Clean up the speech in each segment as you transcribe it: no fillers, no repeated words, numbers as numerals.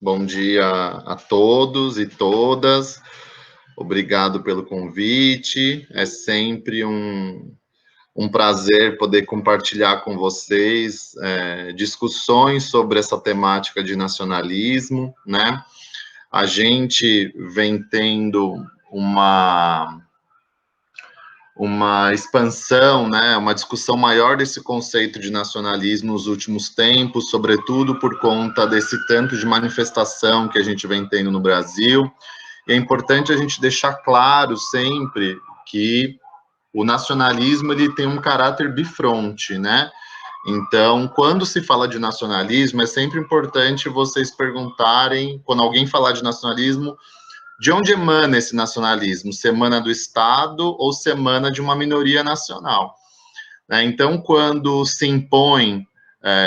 Bom dia a todos e todas. Obrigado pelo convite. É sempre um prazer poder compartilhar com vocês discussões sobre essa temática de nacionalismo, né? A gente vem tendo uma expansão, né, uma discussão maior desse conceito de nacionalismo nos últimos tempos, sobretudo por conta desse tanto de manifestação que a gente vem tendo no Brasil. E é importante a gente deixar claro sempre que o nacionalismo ele tem um caráter bifronte, né? Então, quando se fala de nacionalismo, é sempre importante vocês perguntarem, quando alguém falar de nacionalismo, de onde emana esse nacionalismo? Se emana do Estado ou se emana de uma minoria nacional? Então, quando se impõe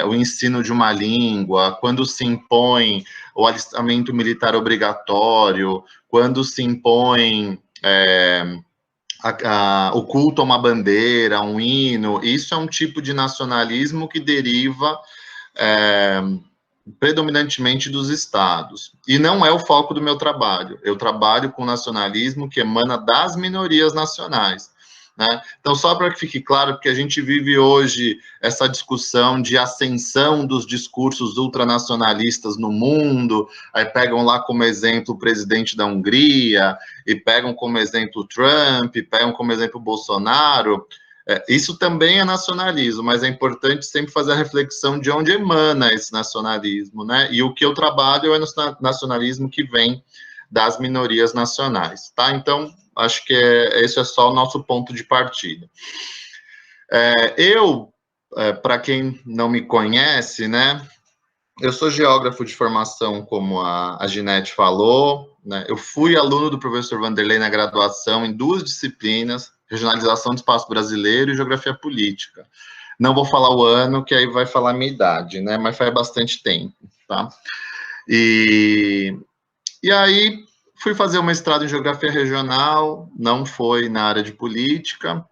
o ensino de uma língua, quando se impõe o alistamento militar obrigatório, quando se impõe o culto a uma bandeira, um hino, isso é um tipo de nacionalismo que deriva predominantemente dos estados. E não é o foco do meu trabalho. Eu trabalho com nacionalismo que emana das minorias nacionais, né? Então, só para que fique claro, porque a gente vive hoje essa discussão de ascensão dos discursos ultranacionalistas no mundo, aí pegam lá como exemplo o presidente da Hungria, e pegam como exemplo Trump, pegam como exemplo Bolsonaro. Isso também é nacionalismo, mas é importante sempre fazer a reflexão de onde emana esse nacionalismo, né? E o que eu trabalho é nacionalismo que vem das minorias nacionais, tá? Então, acho que esse é só o nosso ponto de partida. Para quem não me conhece, né? Eu sou geógrafo de formação, como a Ginete falou, né? Eu fui aluno do professor Vanderlei na graduação em duas disciplinas, regionalização do espaço brasileiro e geografia política. Não vou falar o ano, que aí vai falar a minha idade, né? Mas faz bastante tempo, tá? E aí fui fazer um mestrado em geografia regional, não foi na área de política,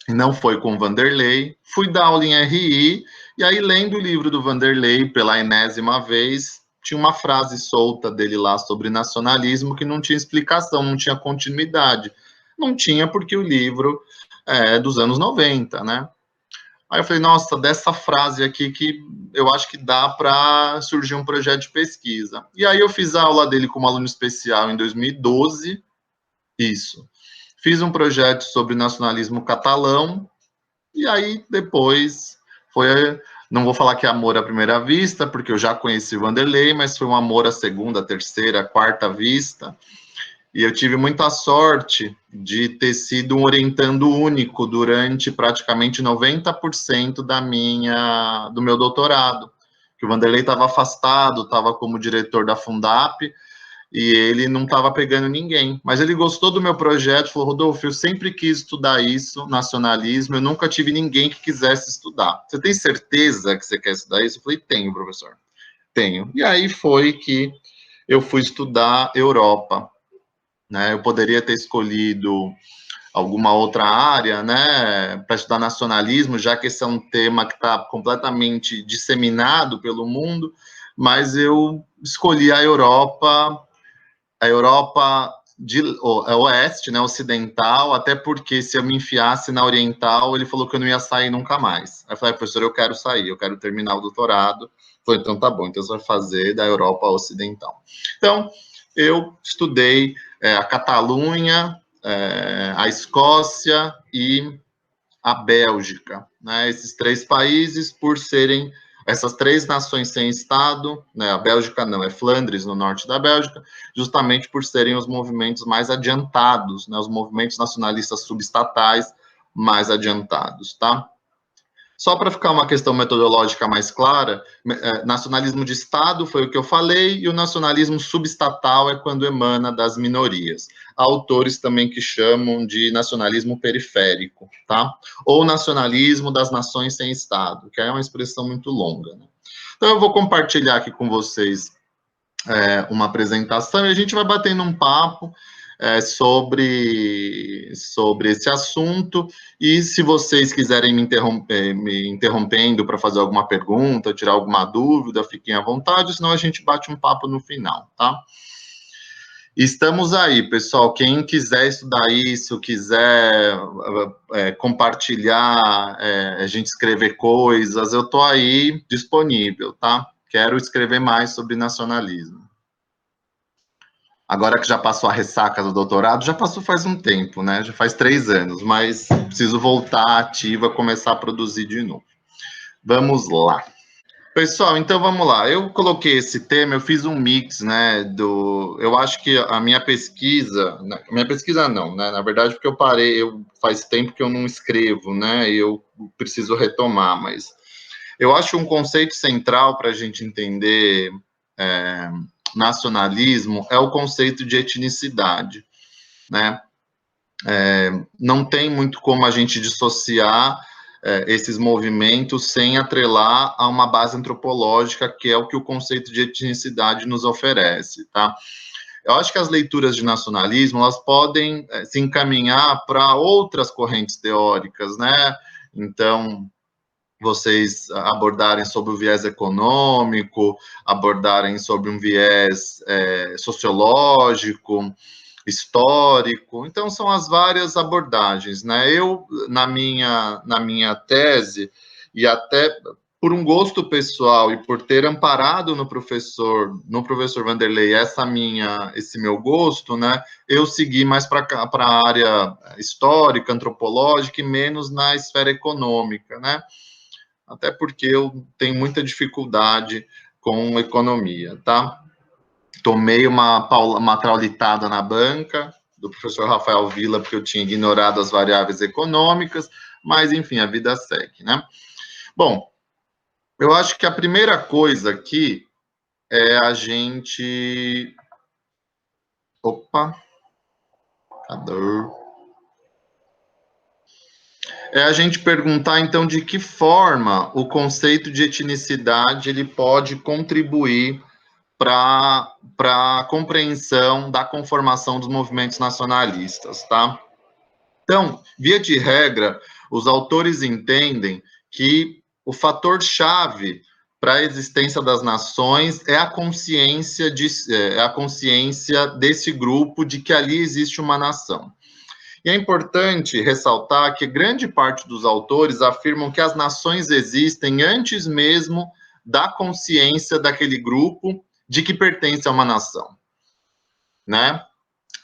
não foi com o Vanderlei, fui dar aula em RI, e aí, lendo o livro do Vanderlei pela enésima vez, tinha uma frase solta dele lá sobre nacionalismo que não tinha explicação, não tinha continuidade. Não tinha porque o livro é dos anos 90, né? Aí eu falei, nossa, dessa frase aqui que eu acho que dá para surgir um projeto de pesquisa. E aí eu fiz a aula dele como aluno especial em 2012, isso. Fiz um projeto sobre nacionalismo catalão, e aí depois foi, não vou falar que é amor à primeira vista, porque eu já conheci o Vanderlei, mas foi um amor à segunda, terceira, quarta vista, e eu tive muita sorte de ter sido um orientando único durante praticamente 90% do meu doutorado, que o Vanderlei estava afastado, estava como diretor da Fundap, e ele não estava pegando ninguém. Mas ele gostou do meu projeto, falou, Rodolfo, eu sempre quis estudar isso, nacionalismo, eu nunca tive ninguém que quisesse estudar. Você tem certeza que você quer estudar isso? Eu falei, tenho, professor, tenho. E aí foi que eu fui estudar Europa, né? Eu poderia ter escolhido alguma outra área, né, para estudar nacionalismo, já que esse é um tema que está completamente disseminado pelo mundo, mas eu escolhi a Europa de oeste, né, ocidental, até porque se eu me enfiasse na oriental, ele falou que eu não ia sair nunca mais. Aí eu falei, professor, eu quero sair, eu quero terminar o doutorado. Falei, então tá bom, então você vai fazer da Europa ocidental. Então, eu estudei a Catalunha, a Escócia e a Bélgica, né? Esses três países, por serem essas três nações sem Estado, né? A Bélgica não, é Flandres, no norte da Bélgica, justamente por serem os movimentos mais adiantados, né? Os movimentos nacionalistas subestatais mais adiantados, tá? Só para ficar uma questão metodológica mais clara, nacionalismo de Estado foi o que eu falei, e o nacionalismo subestatal é quando emana das minorias. Há autores também que chamam de nacionalismo periférico, tá? Ou nacionalismo das nações sem Estado, que é uma expressão muito longa, né? Então, eu vou compartilhar aqui com vocês uma apresentação e a gente vai batendo um papo sobre sobre esse assunto, e se vocês quiserem me interrompendo para fazer alguma pergunta, tirar alguma dúvida, fiquem à vontade, senão a gente bate um papo no final, tá? Estamos aí, pessoal. Quem quiser estudar isso, quiser compartilhar, a gente escrever coisas, eu estou aí disponível, tá? Quero escrever mais sobre nacionalismo. Agora que já passou a ressaca do doutorado, já passou faz um tempo, né? Já faz 3 anos, mas preciso voltar ativa, começar a produzir de novo. Vamos lá. Pessoal, então vamos lá. Eu coloquei esse tema, eu fiz um mix, né, eu acho que a minha pesquisa não, né, na verdade porque eu parei, faz tempo que eu não escrevo, né, e eu preciso retomar, mas eu acho um conceito central para a gente entender nacionalismo é o conceito de etnicidade, né, não tem muito como a gente dissociar esses movimentos sem atrelar a uma base antropológica, que é o que o conceito de etnicidade nos oferece, tá? Eu acho que as leituras de nacionalismo, elas podem se encaminhar para outras correntes teóricas, né? Então, vocês abordarem sobre o viés econômico, abordarem sobre um viés sociológico, histórico, então são as várias abordagens, né? Eu, na minha tese, e até por um gosto pessoal e por ter amparado no professor Vanderlei esse meu gosto, né? Eu segui mais para a área histórica, antropológica e menos na esfera econômica, né? Até porque eu tenho muita dificuldade com economia, tá? Tomei uma traulitada na banca do professor Rafael Villa, porque eu tinha ignorado as variáveis econômicas, mas, enfim, a vida segue, né? Bom, eu acho que a primeira coisa aqui é a gente... Opa! Cadê? É a gente perguntar, então, de que forma o conceito de etnicidade ele pode contribuir para a compreensão da conformação dos movimentos nacionalistas, tá? Então, via de regra, os autores entendem que o fator-chave para a existência das nações é a consciência desse grupo de que ali existe uma nação. E é importante ressaltar que grande parte dos autores afirmam que as nações existem antes mesmo da consciência daquele grupo de que pertence a uma nação, né?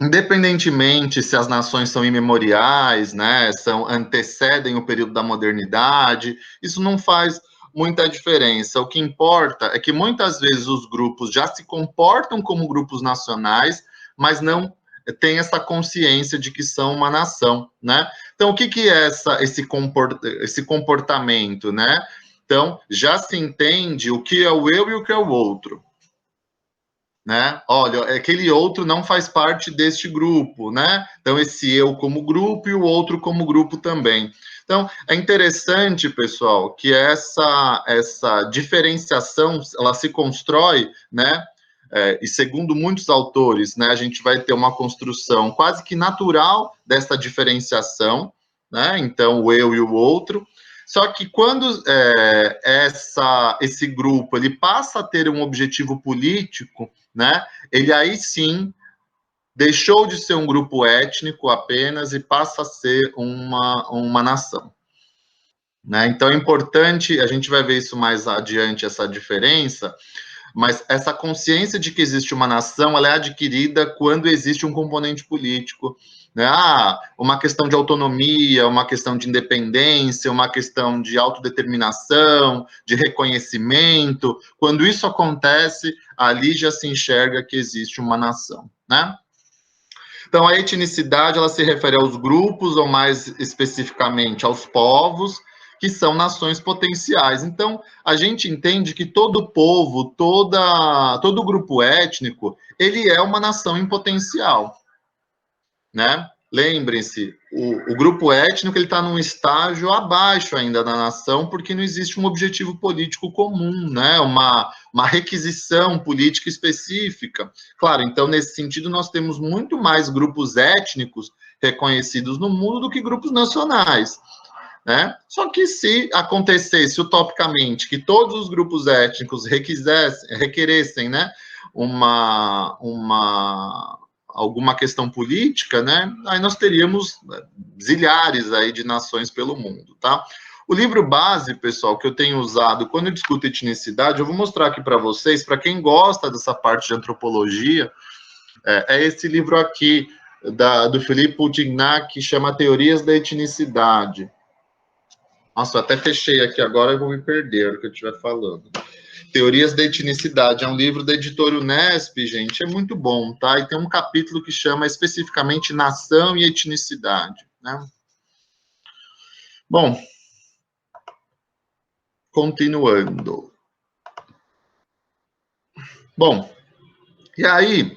Independentemente se as nações são imemoriais, né, antecedem o período da modernidade, isso não faz muita diferença. O que importa é que muitas vezes os grupos já se comportam como grupos nacionais, mas não têm essa consciência de que são uma nação, né? Então, o que é esse comportamento, né? Então, já se entende o que é o eu e o que é o outro, né? Olha, aquele outro não faz parte deste grupo, né? Então, esse eu como grupo e o outro como grupo também. Então, é interessante, pessoal, que essa diferenciação, ela se constrói, né? E segundo muitos autores, né, a gente vai ter uma construção quase que natural dessa diferenciação, né? Então, o eu e o outro. Só que quando esse grupo ele passa a ter um objetivo político, né? Ele aí sim deixou de ser um grupo étnico apenas e passa a ser uma nação, né? Então é importante, a gente vai ver isso mais adiante, essa diferença, mas essa consciência de que existe uma nação, ela é adquirida quando existe um componente político, né? Uma questão de autonomia, uma questão de independência, uma questão de autodeterminação, de reconhecimento. Quando isso acontece, ali já se enxerga que existe uma nação, né? Então, a etnicidade, ela se refere aos grupos, ou mais especificamente aos povos, que são nações potenciais. Então, a gente entende que todo povo, todo grupo étnico, ele é uma nação em potencial, né? Lembrem-se, o grupo étnico ele está num estágio abaixo ainda da nação, porque não existe um objetivo político comum, né? Uma requisição política específica. Claro, então, nesse sentido, nós temos muito mais grupos étnicos reconhecidos no mundo do que grupos nacionais, né? Só que se acontecesse utopicamente que todos os grupos étnicos requeressem, né, alguma questão política, né, aí nós teríamos zilhares aí de nações pelo mundo, tá? O livro base, pessoal, que eu tenho usado quando eu discuto etnicidade, eu vou mostrar aqui para vocês, para quem gosta dessa parte de antropologia, é esse livro aqui, do Philippe Poutignac, que chama Teorias da Etnicidade. Nossa, eu até fechei aqui agora e vou me perder o que eu estiver falando. Teorias da Etnicidade, é um livro da editora Unesp, gente, é muito bom, tá? E tem um capítulo que chama especificamente Nação e Etnicidade, né? Bom, continuando. Bom, e aí,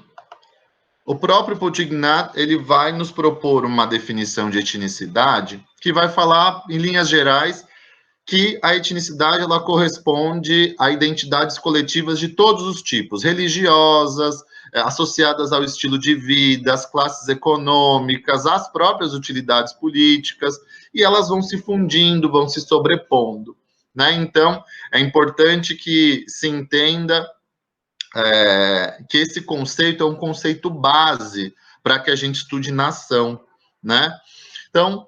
o próprio Poutignac, ele vai nos propor uma definição de etnicidade que vai falar, em linhas gerais, que a etnicidade ela corresponde a identidades coletivas de todos os tipos, religiosas, associadas ao estilo de vida, às classes econômicas, às próprias utilidades políticas, e elas vão se fundindo, vão se sobrepondo, né? Então, é importante que se entenda que esse conceito é um conceito base para que a gente estude nação, né? Então,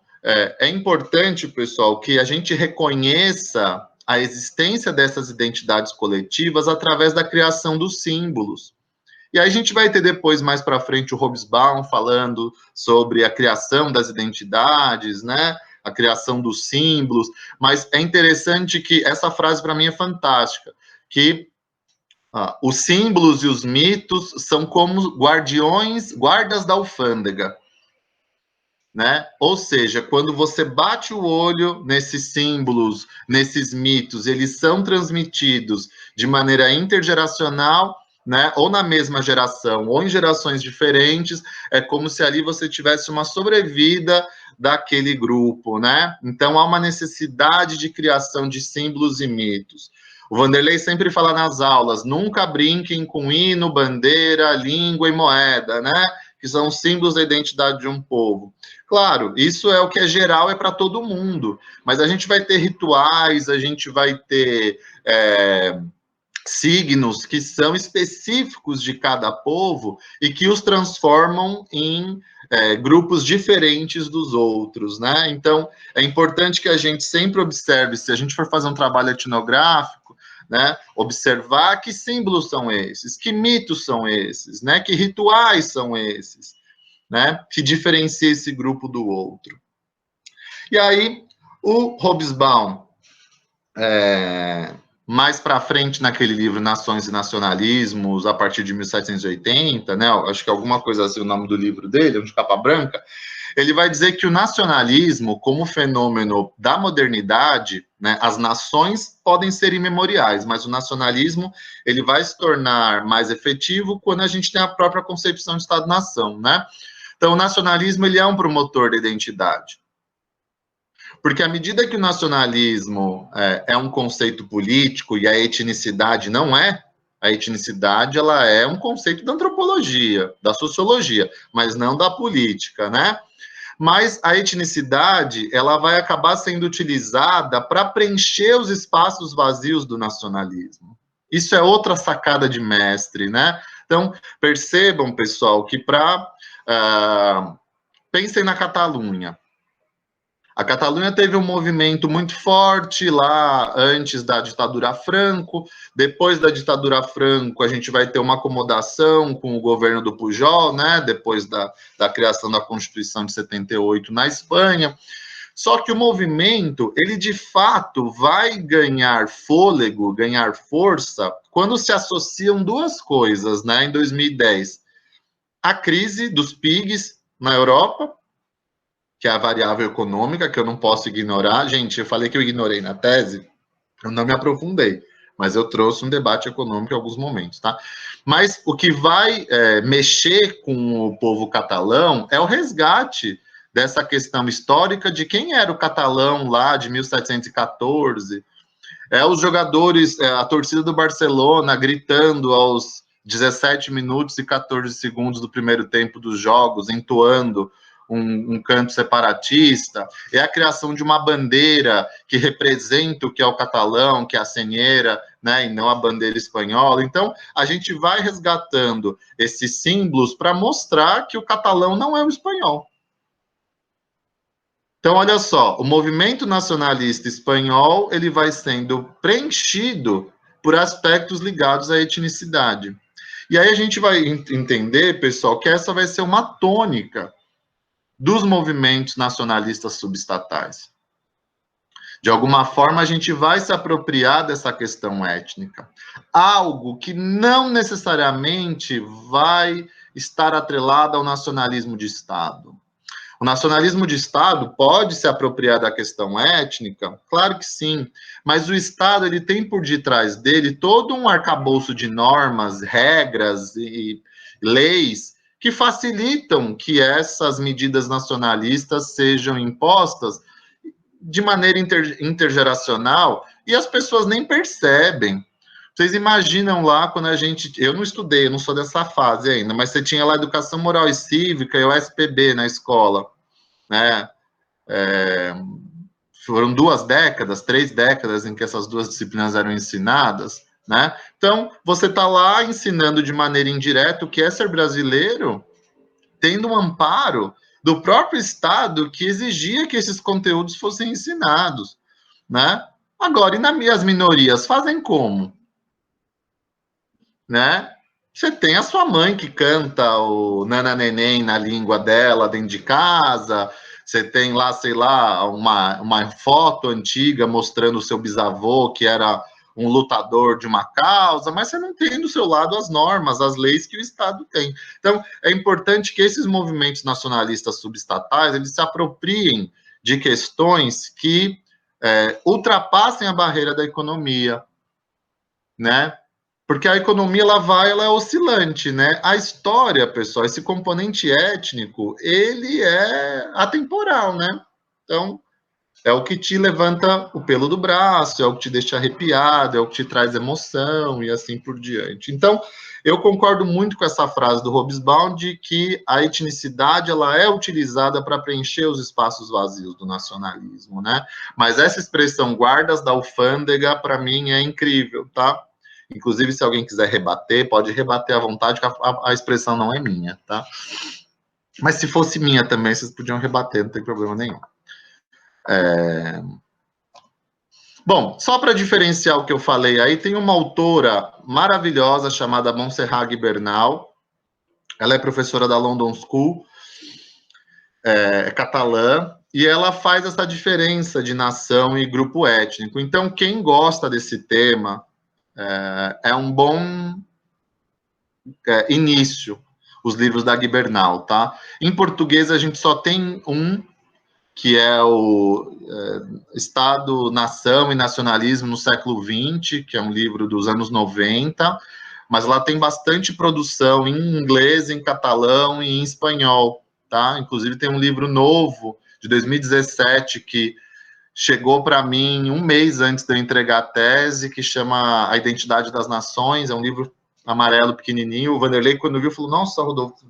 é importante, pessoal, que a gente reconheça a existência dessas identidades coletivas através da criação dos símbolos. E aí a gente vai ter depois, mais para frente, o Hobsbawm falando sobre a criação das identidades, né? A criação dos símbolos. Mas é interessante que essa frase, para mim, é fantástica, que os símbolos e os mitos são como guardas da alfândega, né? Ou seja, quando você bate o olho nesses símbolos, nesses mitos, eles são transmitidos de maneira intergeracional, né? Ou na mesma geração, ou em gerações diferentes, é como se ali você tivesse uma sobrevida daquele grupo, né? Então há uma necessidade de criação de símbolos e mitos. O Vanderlei sempre fala nas aulas, nunca brinquem com hino, bandeira, língua e moeda, né? Que são símbolos da identidade de um povo. Claro, isso é o que é geral, é para todo mundo, mas a gente vai ter rituais, a gente vai ter signos que são específicos de cada povo e que os transformam em grupos diferentes dos outros, né? Então, é importante que a gente sempre observe, se a gente for fazer um trabalho etnográfico, né, observar que símbolos são esses, que mitos são esses, né, que rituais são esses, né, que diferencia esse grupo do outro. E aí, o Hobsbawm, mais para frente naquele livro Nações e Nacionalismos, a partir de 1780, né, acho que alguma coisa assim, o nome do livro dele, de capa branca, ele vai dizer que o nacionalismo, como fenômeno da modernidade, né, as nações podem ser imemoriais, mas o nacionalismo ele vai se tornar mais efetivo quando a gente tem a própria concepção de Estado-nação, né? Então, o nacionalismo ele é um promotor da identidade. Porque à medida que o nacionalismo é um conceito político e a etnicidade não é, a etnicidade ela é um conceito da antropologia, da sociologia, mas não da política, né? Mas a etnicidade ela vai acabar sendo utilizada para preencher os espaços vazios do nacionalismo. Isso é outra sacada de mestre, né? Então, percebam, pessoal, que pensem na Catalunha. A Catalunha teve um movimento muito forte lá antes da ditadura Franco. Depois da ditadura Franco, a gente vai ter uma acomodação com o governo do Pujol, né? Depois da criação da Constituição de 78 na Espanha. Só que o movimento, ele de fato vai ganhar fôlego, ganhar força, quando se associam duas coisas, né? Em 2010, a crise dos PIGs na Europa, que é a variável econômica, que eu não posso ignorar. Gente, eu falei que eu ignorei na tese, eu não me aprofundei, mas eu trouxe um debate econômico em alguns momentos, tá? Mas o que vai mexer com o povo catalão é o resgate dessa questão histórica de quem era o catalão lá de 1714, os jogadores, a torcida do Barcelona gritando aos 17 minutos e 14 segundos do primeiro tempo dos jogos, entoando um canto separatista, é a criação de uma bandeira que representa o que é o catalão, que é a senhera, né, e não a bandeira espanhola. Então, a gente vai resgatando esses símbolos para mostrar que o catalão não é o espanhol. Então, olha só, o movimento nacionalista espanhol, ele vai sendo preenchido por aspectos ligados à etnicidade. E aí a gente vai entender, pessoal, que essa vai ser uma tônica dos movimentos nacionalistas subestatais. De alguma forma, a gente vai se apropriar dessa questão étnica. Algo que não necessariamente vai estar atrelado ao nacionalismo de Estado. O nacionalismo de Estado pode se apropriar da questão étnica? Claro que sim, mas o Estado ele tem por detrás dele todo um arcabouço de normas, regras e leis que facilitam que essas medidas nacionalistas sejam impostas de maneira intergeracional e as pessoas nem percebem. Vocês imaginam lá quando a gente... Eu não estudei, eu não sou dessa fase ainda, mas você tinha lá Educação Moral e Cívica e o SPB na escola, né? Foram 2 décadas, 3 décadas em que essas 2 disciplinas eram ensinadas, né? Então, você está lá ensinando de maneira indireta o que é ser brasileiro, tendo um amparo do próprio Estado que exigia que esses conteúdos fossem ensinados, né? Agora, e as minorias fazem como? Né? Você tem a sua mãe que canta o Nana Neném na língua dela dentro de casa, você tem lá, sei lá, uma foto antiga mostrando o seu bisavô, que era um lutador de uma causa, mas você não tem do seu lado as normas, as leis que o Estado tem. Então, é importante que esses movimentos nacionalistas subestatais, eles se apropriem de questões que ultrapassem a barreira da economia, né? Porque a economia ela é oscilante, né? A história, pessoal, esse componente étnico, ele é atemporal, né? Então, é o que te levanta o pelo do braço, é o que te deixa arrepiado, é o que te traz emoção e assim por diante. Então, eu concordo muito com essa frase do Hobsbawm de que a etnicidade ela é utilizada para preencher os espaços vazios do nacionalismo, né? Mas essa expressão guardas da alfândega, para mim, é incrível, tá? Inclusive, se alguém quiser rebater, pode rebater à vontade, que a expressão não é minha, tá? Mas se fosse minha também, vocês podiam rebater, não tem problema nenhum. Bom, só para diferenciar o que eu falei aí, tem uma autora maravilhosa chamada Montserrat Guibernau. Ela é professora da London School, é catalã, e ela faz essa diferença de nação e grupo étnico. Então, quem gosta desse tema é um bom início, os livros da Guibernau, tá? Em português, a gente só tem um, que é o Estado, Nação e Nacionalismo no século XX, que é um livro dos anos 90, mas lá tem bastante produção em inglês, em catalão e em espanhol, tá? Inclusive tem um livro novo, de 2017, que chegou para mim um mês antes de eu entregar a tese, que chama A Identidade das Nações, é um livro amarelo, pequenininho. O Vanderlei, quando viu, falou, nossa, Rodolfo,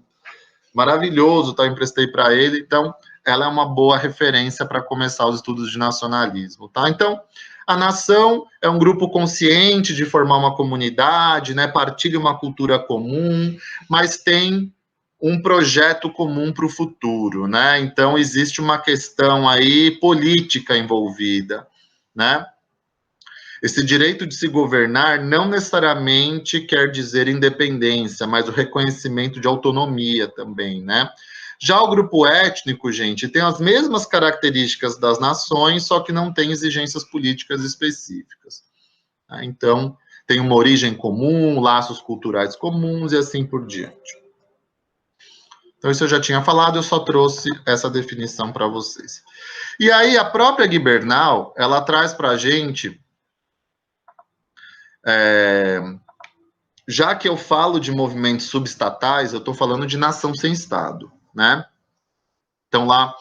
maravilhoso, tá? Eu emprestei para ele. Então, ela é uma boa referência para começar os estudos de nacionalismo, tá? Então, a nação é um grupo consciente de formar uma comunidade, né? Partilha uma cultura comum, mas tem um projeto comum para o futuro, né? Então, existe uma questão aí política envolvida, né? Esse direito de se governar não necessariamente quer dizer independência, mas o reconhecimento de autonomia também, né? Já o grupo étnico, gente, tem as mesmas características das nações, só que não tem exigências políticas específicas. Tá? Então, tem uma origem comum, laços culturais comuns e assim por diante. Então, isso eu já tinha falado, eu só trouxe essa definição para vocês. E aí, a própria Guibernau, ela traz para a gente... já que eu falo de movimentos subestatais, eu estou falando de nação sem Estado, né? Então, lá,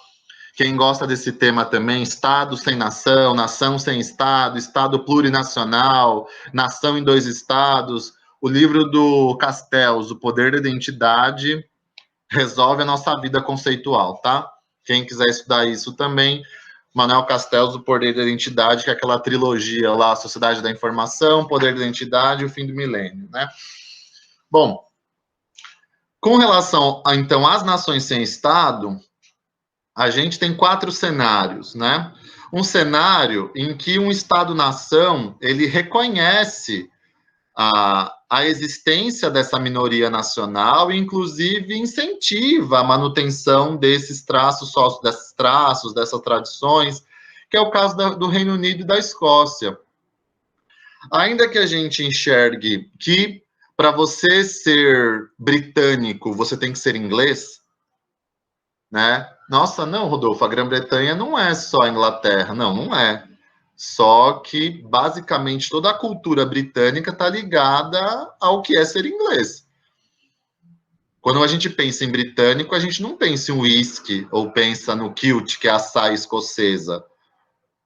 quem gosta desse tema também, Estado sem nação, nação sem Estado, Estado plurinacional, nação em 2 estados, o livro do Castells, O Poder da Identidade, resolve a nossa vida conceitual, tá? Quem quiser estudar isso também, Manuel Castells, O Poder da Identidade, que é aquela trilogia lá, a Sociedade da Informação, Poder da Identidade e o Fim do Milênio, né? Bom, com relação, então, às nações sem Estado, a gente tem 4 cenários, né? Um cenário em que um Estado-nação, ele reconhece a existência dessa minoria nacional e, inclusive, incentiva a manutenção desses traços, dessas tradições, que é o caso do Reino Unido e da Escócia. Ainda que a gente enxergue que, para você ser britânico, você tem que ser inglês, né? Nossa, não, Rodolfo, a Grã-Bretanha não é só a Inglaterra. Não, não é. Só que, basicamente, toda a cultura britânica está ligada ao que é ser inglês. Quando a gente pensa em britânico, a gente não pensa em whisky ou pensa no kilt, que é a saia escocesa.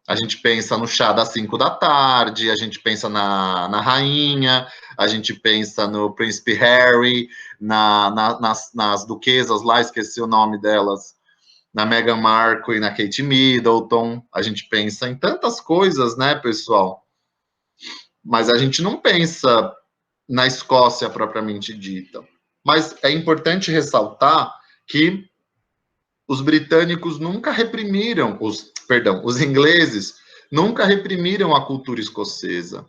A gente pensa no chá das 5 da tarde, a gente pensa na rainha, a gente pensa no príncipe Harry, nas duquesas lá, esqueci o nome delas, na Meghan Markle e na Kate Middleton. A gente pensa em tantas coisas, né, pessoal? Mas a gente não pensa na Escócia propriamente dita. Mas é importante ressaltar que os britânicos nunca reprimiram, os ingleses nunca reprimiram a cultura escocesa,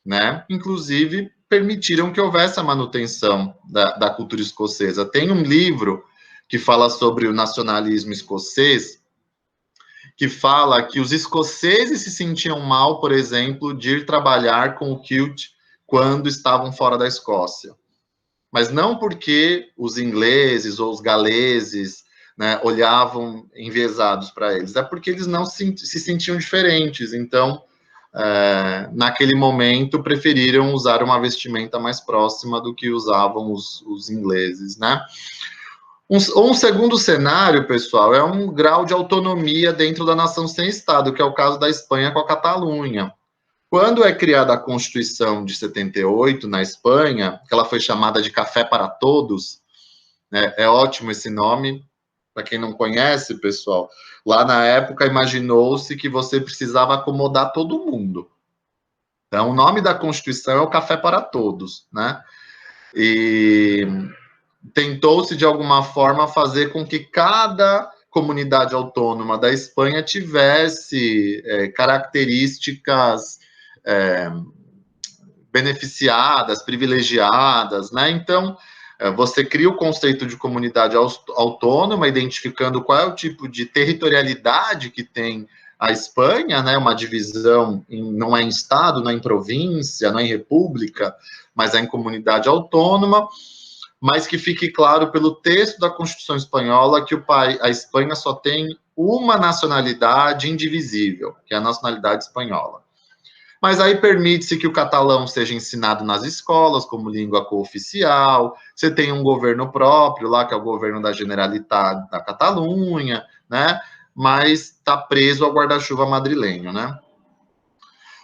né? Inclusive, permitiram que houvesse a manutenção da cultura escocesa. Tem um livro que fala sobre o nacionalismo escocês, que fala que os escoceses se sentiam mal, por exemplo, de ir trabalhar com o kilt quando estavam fora da Escócia. Mas não porque os ingleses ou os galeses, né, olhavam enviesados para eles, é porque eles não se sentiam diferentes. Então, naquele momento, preferiram usar uma vestimenta mais próxima do que usavam os ingleses, né? Um segundo cenário, pessoal, é um grau de autonomia dentro da nação sem Estado, que é o caso da Espanha com a Catalunha. Quando é criada a Constituição de 78, na Espanha, que ela foi chamada de Café para Todos, né, é ótimo esse nome, para quem não conhece, pessoal, lá na época imaginou-se que você precisava acomodar todo mundo. Então, o nome da Constituição é o Café para Todos, né? E tentou-se, de alguma forma, fazer com que cada comunidade autônoma da Espanha tivesse características beneficiadas, privilegiadas, né? Então, você cria o conceito de comunidade autônoma, identificando qual é o tipo de territorialidade que tem a Espanha, né? Uma divisão, não é em estado, não é em província, não é em república, mas é em comunidade autônoma, mas que fique claro pelo texto da Constituição Espanhola que a Espanha só tem uma nacionalidade indivisível, que é a nacionalidade espanhola. Mas aí permite-se que o catalão seja ensinado nas escolas como língua cooficial, você tem um governo próprio lá, que é o governo da Generalitat da Catalunha, né? Mas está preso ao guarda-chuva madrilenho, né?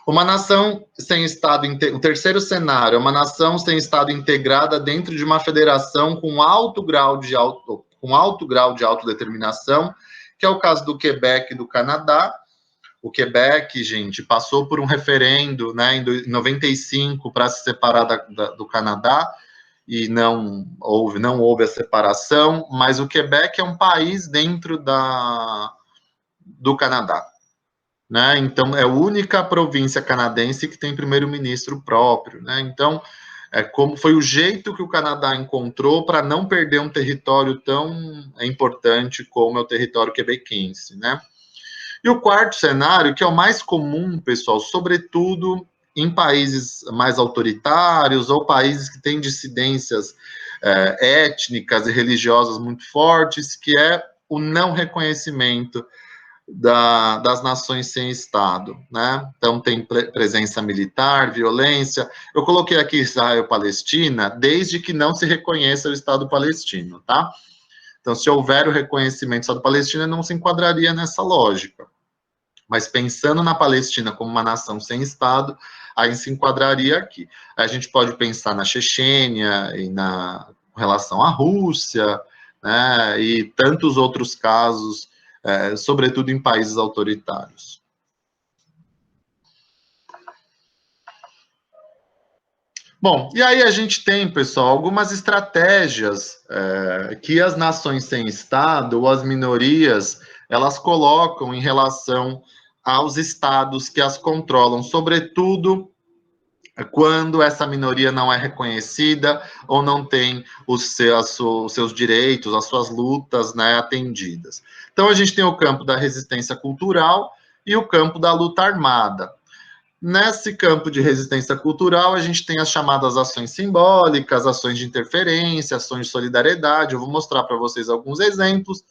Uma nação sem Estado, o terceiro cenário, é uma nação sem Estado integrada dentro de uma federação com alto grau de autodeterminação, que é o caso do Quebec e do Canadá. O Quebec, gente, passou por um referendo, né, em 95 para se separar do Canadá, e não houve a separação, mas o Quebec é um país dentro do Canadá, né? Então, é a única província canadense que tem primeiro-ministro próprio, né? Então, como foi o jeito que o Canadá encontrou para não perder um território tão importante como é o território quebequense, né? E o quarto cenário, que é o mais comum, pessoal, sobretudo em países mais autoritários ou países que têm dissidências étnicas e religiosas muito fortes, que é o não reconhecimento das nações sem Estado, né? Então, tem presença militar, violência. Eu coloquei aqui Israel-Palestina, desde que não se reconheça o Estado palestino, tá? Então, se houver o reconhecimento do Estado palestino, não se enquadraria nessa lógica. Mas pensando na Palestina como uma nação sem Estado, aí se enquadraria aqui. A gente pode pensar na Chechênia e com relação à Rússia, né, e tantos outros casos, sobretudo em países autoritários. Bom, e aí a gente tem, pessoal, algumas estratégias que as nações sem Estado, ou as minorias, elas colocam em relação aos estados que as controlam, sobretudo quando essa minoria não é reconhecida ou não tem os seus direitos, as suas lutas, né, atendidas. Então, a gente tem o campo da resistência cultural e o campo da luta armada. Nesse campo de resistência cultural, a gente tem as chamadas ações simbólicas, ações de interferência, ações de solidariedade. Eu vou mostrar para vocês alguns exemplos.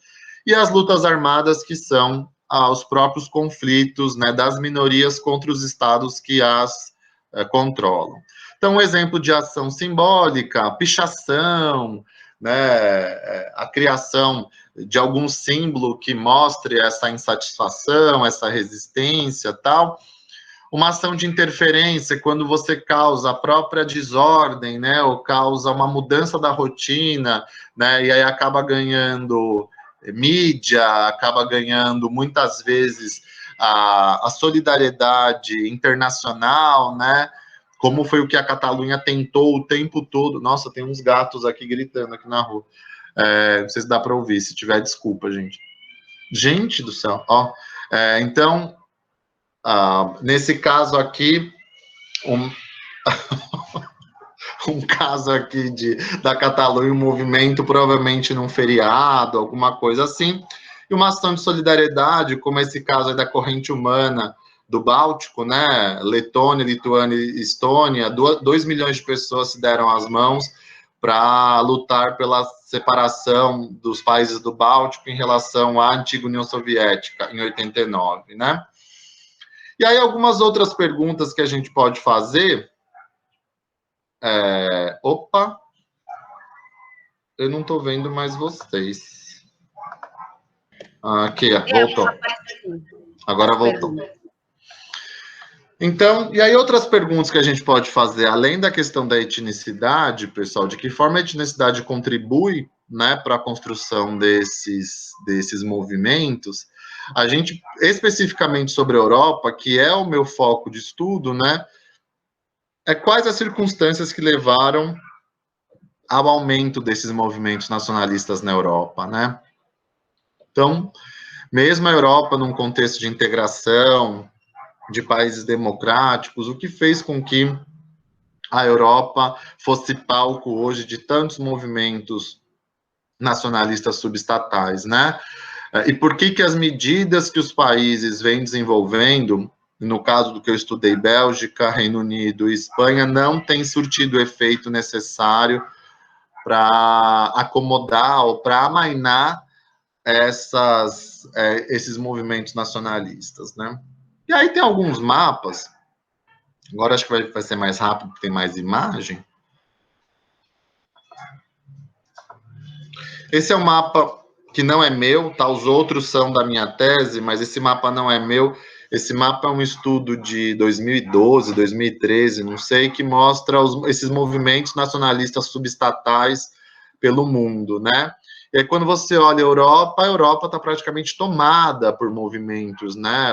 E as lutas armadas, que são os próprios conflitos, né, das minorias contra os estados que as controlam. Então, um exemplo de ação simbólica, a pichação, né, a criação de algum símbolo que mostre essa insatisfação, essa resistência, tal. Uma ação de interferência, quando você causa a própria desordem, né, ou causa uma mudança da rotina, né, e aí acaba ganhando mídia, acaba ganhando muitas vezes a solidariedade internacional, né, como foi o que a Catalunha tentou o tempo todo. Nossa, tem uns gatos aqui gritando aqui na rua. Não sei se dá para ouvir, se tiver, desculpa, gente. Gente do céu, ó. Então, nesse caso aqui, um caso aqui da Catalunha, um movimento provavelmente num feriado, alguma coisa assim, e uma ação de solidariedade, como esse caso aí da corrente humana do Báltico, né? Letônia, Lituânia e Estônia, 2 milhões de pessoas se deram as mãos para lutar pela separação dos países do Báltico em relação à antiga União Soviética, em 89, né? E aí, algumas outras perguntas que a gente pode fazer. Opa! Eu não estou vendo mais vocês. Aqui, voltou. Agora voltou. Então, e aí outras perguntas que a gente pode fazer, além da questão da etnicidade, pessoal, de que forma a etnicidade contribui, né, para a construção desses movimentos, a gente, especificamente sobre a Europa, que é o meu foco de estudo, né, quais as circunstâncias que levaram ao aumento desses movimentos nacionalistas na Europa, né? Então, mesmo a Europa num contexto de integração de países democráticos, o que fez com que a Europa fosse palco hoje de tantos movimentos nacionalistas subestatais, né? E por que as medidas que os países vêm desenvolvendo, no caso do que eu estudei, Bélgica, Reino Unido e Espanha, não têm surtido o efeito necessário para acomodar ou para amainar esses movimentos nacionalistas, né? E aí tem alguns mapas, agora acho que vai ser mais rápido, porque tem mais imagem. Esse é um mapa que não é meu, tá? Os outros são da minha tese, mas esse mapa não é meu. Esse mapa é um estudo de 2012, 2013, não sei, que mostra esses movimentos nacionalistas subestatais pelo mundo, né? E aí, quando você olha a Europa está praticamente tomada por movimentos, né?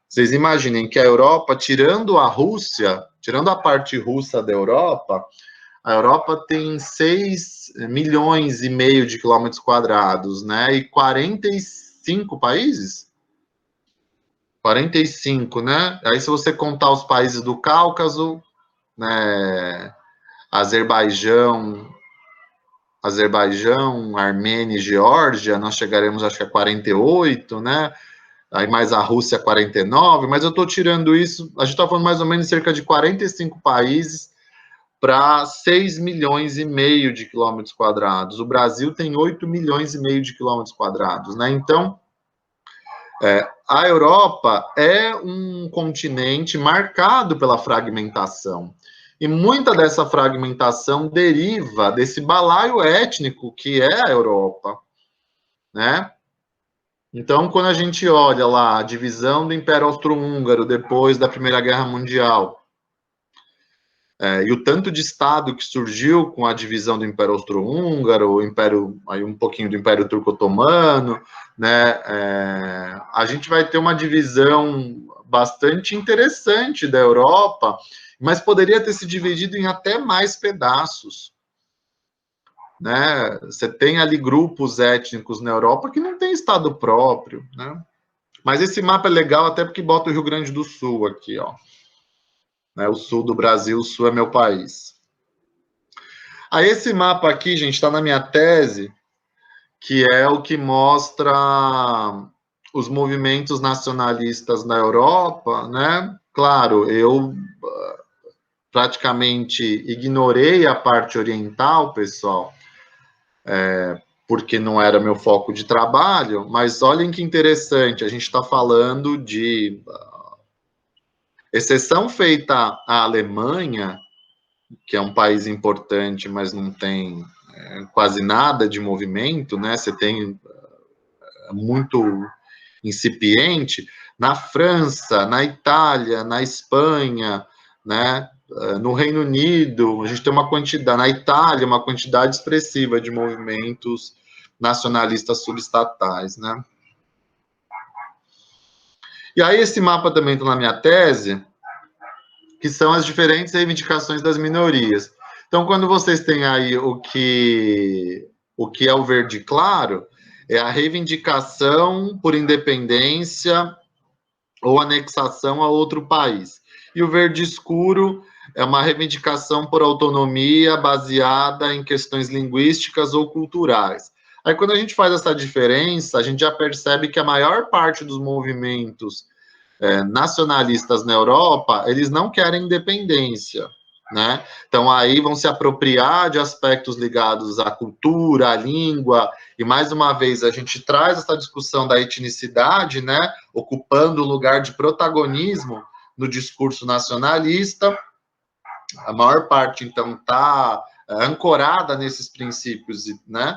Vocês imaginem que a Europa, tirando a Rússia, tirando a parte russa da Europa, a Europa tem 6 milhões e meio de quilômetros quadrados, né? E 45 países? 45, né? Aí, se você contar os países do Cáucaso, né? Azerbaijão, Armênia e Geórgia, nós chegaremos, acho que a 48, né? Aí mais a Rússia, 49, mas eu estou tirando isso, a gente está falando mais ou menos cerca de 45 países para 6 milhões e meio de quilômetros quadrados. O Brasil tem 8 milhões e meio de quilômetros quadrados, né? Então, a Europa é um continente marcado pela fragmentação. E muita dessa fragmentação deriva desse balaio étnico que é a Europa, né? Então, quando a gente olha lá a divisão do Império Austro-Húngaro depois da Primeira Guerra Mundial, e o tanto de Estado que surgiu com a divisão do Império Austro-Húngaro, o Império, aí um pouquinho do Império Turco-Otomano, né, a gente vai ter uma divisão bastante interessante da Europa, mas poderia ter se dividido em até mais pedaços, né? Você tem ali grupos étnicos na Europa que não tem Estado próprio, né? Mas esse mapa é legal até porque bota o Rio Grande do Sul aqui, ó. Né, o sul do Brasil, o sul é meu país. Aí esse mapa aqui, gente, está na minha tese, que é o que mostra os movimentos nacionalistas na Europa, né? Claro, eu praticamente ignorei a parte oriental, pessoal, porque não era meu foco de trabalho, mas olhem que interessante, a gente está falando de exceção feita à Alemanha, que é um país importante, mas não tem quase nada de movimento, né? Você tem muito incipiente. Na França, na Itália, na Espanha, né? No Reino Unido, a gente tem uma quantidade, na Itália, uma quantidade expressiva de movimentos nacionalistas subestatais, né? E aí esse mapa também está na minha tese, que são as diferentes reivindicações das minorias. Então, quando vocês têm aí o que é o verde claro, é a reivindicação por independência ou anexação a outro país. E o verde escuro é uma reivindicação por autonomia baseada em questões linguísticas ou culturais. Aí, quando a gente faz essa diferença, a gente já percebe que a maior parte dos movimentos nacionalistas na Europa, eles não querem independência, né? Então aí vão se apropriar de aspectos ligados à cultura, à língua, e mais uma vez a gente traz essa discussão da etnicidade, né, ocupando o lugar de protagonismo no discurso nacionalista. A maior parte então está ancorada nesses princípios, né?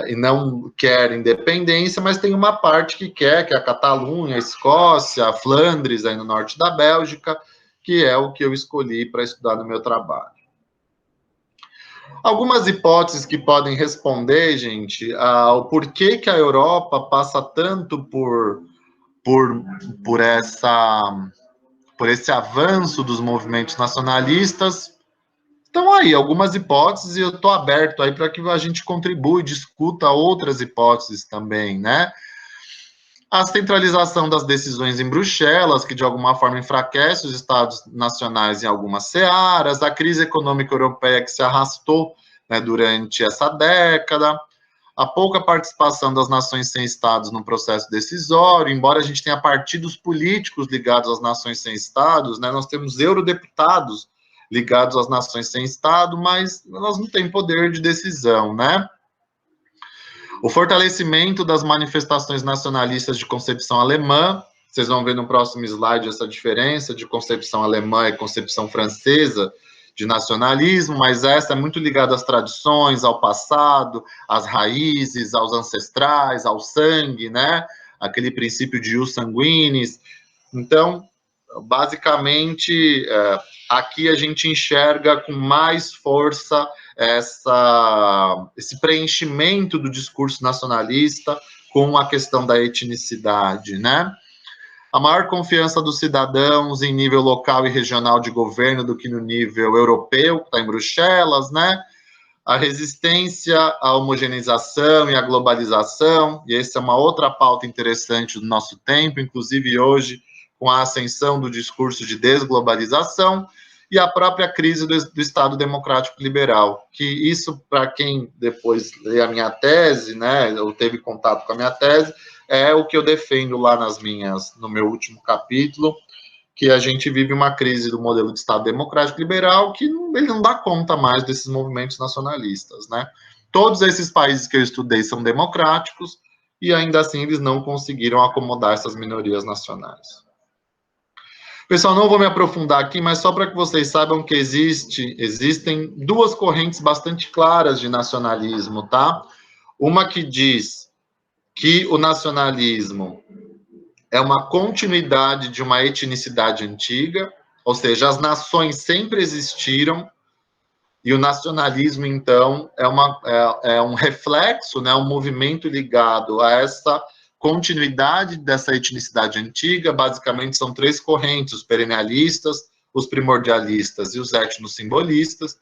E não quer independência, mas tem uma parte que quer, que é a Catalunha, a Escócia, a Flandres, aí no norte da Bélgica, que é o que eu escolhi para estudar no meu trabalho. Algumas hipóteses que podem responder, gente, ao porquê que a Europa passa tanto por esse avanço dos movimentos nacionalistas. Então, aí, algumas hipóteses, e eu estou aberto aí para que a gente contribua e discuta outras hipóteses também, né? A centralização das decisões em Bruxelas, que de alguma forma enfraquece os estados nacionais em algumas searas, a crise econômica europeia que se arrastou, né, durante essa década, a pouca participação das nações sem estados no processo decisório, embora a gente tenha partidos políticos ligados às nações sem estados, né, nós temos eurodeputados ligados às nações sem Estado, mas elas não têm poder de decisão, né? O fortalecimento das manifestações nacionalistas de concepção alemã, vocês vão ver no próximo slide essa diferença de concepção alemã e concepção francesa de nacionalismo, mas essa é muito ligada às tradições, ao passado, às raízes, aos ancestrais, ao sangue, né? Aquele princípio de ius sanguinis. Então, basicamente, aqui a gente enxerga com mais força esse preenchimento do discurso nacionalista com a questão da etnicidade, né? A maior confiança dos cidadãos em nível local e regional de governo do que no nível europeu, que está em Bruxelas, né? A resistência à homogeneização e à globalização, e essa é uma outra pauta interessante do nosso tempo, inclusive hoje, com a ascensão do discurso de desglobalização, e a própria crise do Estado Democrático Liberal, que isso, para quem depois lê a minha tese, né, ou teve contato com a minha tese, é o que eu defendo lá no meu último capítulo, que a gente vive uma crise do modelo de Estado Democrático Liberal que ele não dá conta mais desses movimentos nacionalistas, né? Todos esses países que eu estudei são democráticos e ainda assim eles não conseguiram acomodar essas minorias nacionais. Pessoal, não vou me aprofundar aqui, mas só para que vocês saibam que existem duas correntes bastante claras de nacionalismo, tá? Uma que diz que o nacionalismo é uma continuidade de uma etnicidade antiga, Ou seja, as nações sempre existiram e o nacionalismo, então, é um reflexo, né, um movimento ligado a essa continuidade dessa etnicidade antiga. Basicamente, são três correntes: os perennialistas, os primordialistas e os etnossimbolistas.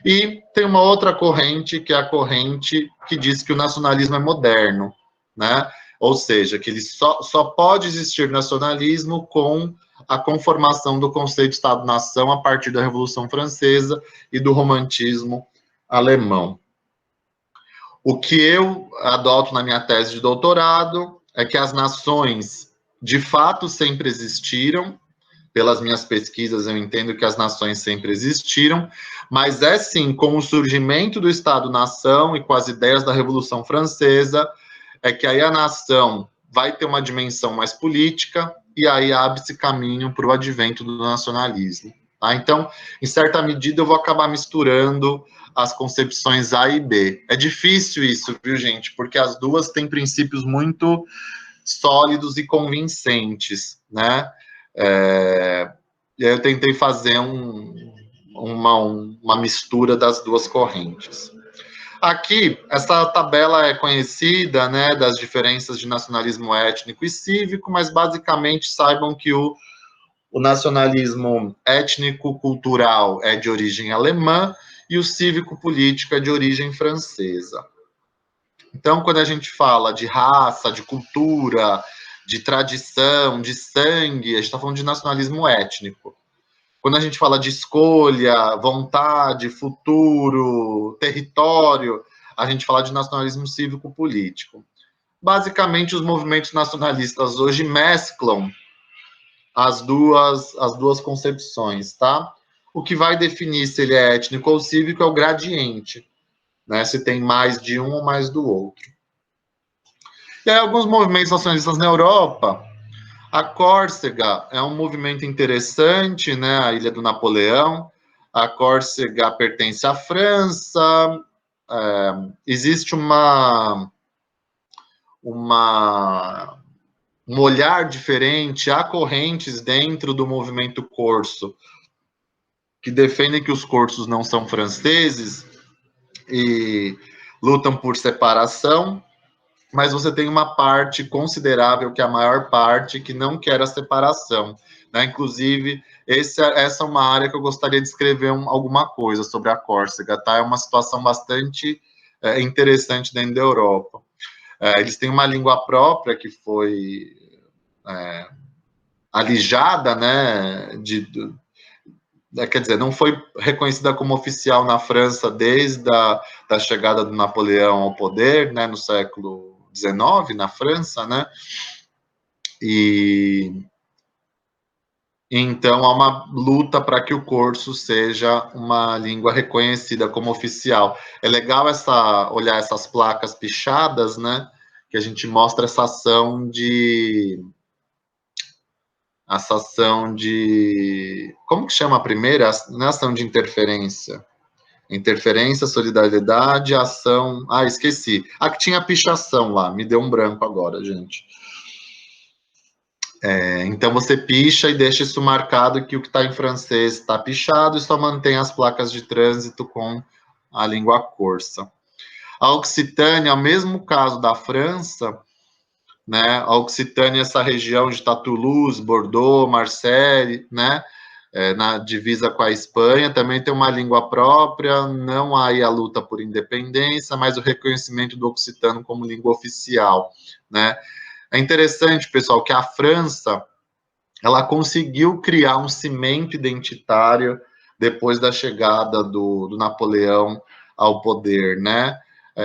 E tem uma outra corrente, que é a corrente que diz que o nacionalismo é moderno, né? Ou seja, que ele só pode existir nacionalismo com a conformação do conceito de Estado-nação a partir da Revolução Francesa e do romantismo alemão. O que eu adoto na minha tese de doutorado é que as nações, de fato, sempre existiram. Pelas minhas pesquisas, eu entendo que as nações sempre existiram, mas é sim com o surgimento do Estado-nação e com as ideias da Revolução Francesa, é que aí a nação vai ter uma dimensão mais política e aí abre-se caminho para o advento do nacionalismo. Tá? Então, em certa medida, eu vou acabar misturando as concepções A e B. É difícil isso, viu, gente? Porque as duas têm princípios muito sólidos e convincentes, né? E aí eu tentei fazer uma mistura das duas correntes. Aqui, essa tabela é conhecida, né, das diferenças de nacionalismo étnico e cívico, mas basicamente saibam que o nacionalismo étnico-cultural é de origem alemã e o cívico-político é de origem francesa. Então, quando a gente fala de raça, de cultura, de tradição, de sangue, a gente está falando de nacionalismo étnico. Quando a gente fala de escolha, vontade, futuro, território, a gente fala de nacionalismo cívico-político. Basicamente, os movimentos nacionalistas hoje mesclam as duas concepções, tá? O que vai definir se ele é étnico ou cívico é o gradiente, né? Se tem mais de um ou mais do outro. E aí, alguns movimentos nacionalistas na Europa. A Córcega é um movimento interessante, né? A Ilha do Napoleão. A Córcega pertence à França. Existe um olhar diferente. Há correntes dentro do movimento corso que defendem que os corsos não são franceses e lutam por separação. Mas você tem uma parte considerável, que é a maior parte, que não quer a separação. Né? Inclusive, essa é uma área que eu gostaria de escrever alguma coisa sobre a Córcega. Tá? É uma situação bastante interessante dentro da Europa. Eles têm uma língua própria que foi alijada, né, quer dizer, não foi reconhecida como oficial na França desde da chegada do Napoleão ao poder, né, no século XIX, na França, né, e então há uma luta para que o corso seja uma língua reconhecida como oficial. É legal olhar essas placas pichadas, né, que a gente mostra essa ação de como que chama a primeira? Não é ação de interferência. Interferência, solidariedade, ação... esqueci. Que tinha pichação lá. Me deu um branco agora, gente. Então, você picha e deixa isso marcado que o que está em francês está pichado e só mantém as placas de trânsito com a língua corsa. A Occitânia, é o mesmo caso da França, né? A Occitânia, essa região de Toulouse, Bordeaux, Marseille, né? Na divisa com a Espanha, também tem uma língua própria, não há aí a luta por independência, mas o reconhecimento do occitano como língua oficial, né? É interessante, pessoal, que a França, ela conseguiu criar um cimento identitário depois da chegada do Napoleão ao poder, né?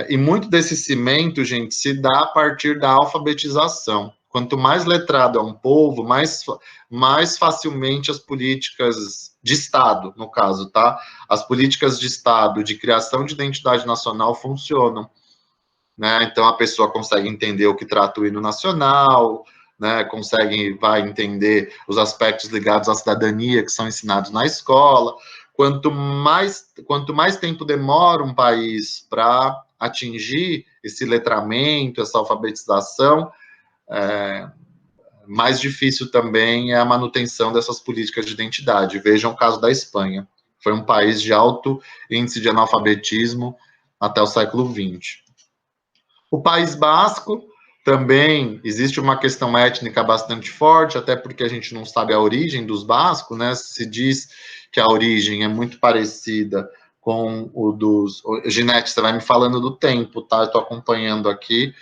E muito desse cimento, gente, se dá a partir da alfabetização. Quanto mais letrado é um povo, mais facilmente as políticas de Estado, no caso, tá? As políticas de Estado de criação de identidade nacional funcionam, né? Então a pessoa consegue entender o que trata o hino nacional, né? Vai entender os aspectos ligados à cidadania que são ensinados na escola. Quanto mais tempo demora um país para atingir esse letramento, essa alfabetização, mais difícil também é a manutenção dessas políticas de identidade. Vejam o caso da Espanha. Foi um país de alto índice de analfabetismo até o século XX. O País Basco também existe uma questão étnica bastante forte, até porque a gente não sabe a origem dos bascos, né? Se diz que a origem é muito parecida com o dos... Ginete, você vai me falando do tempo, tá? Eu estou acompanhando aqui.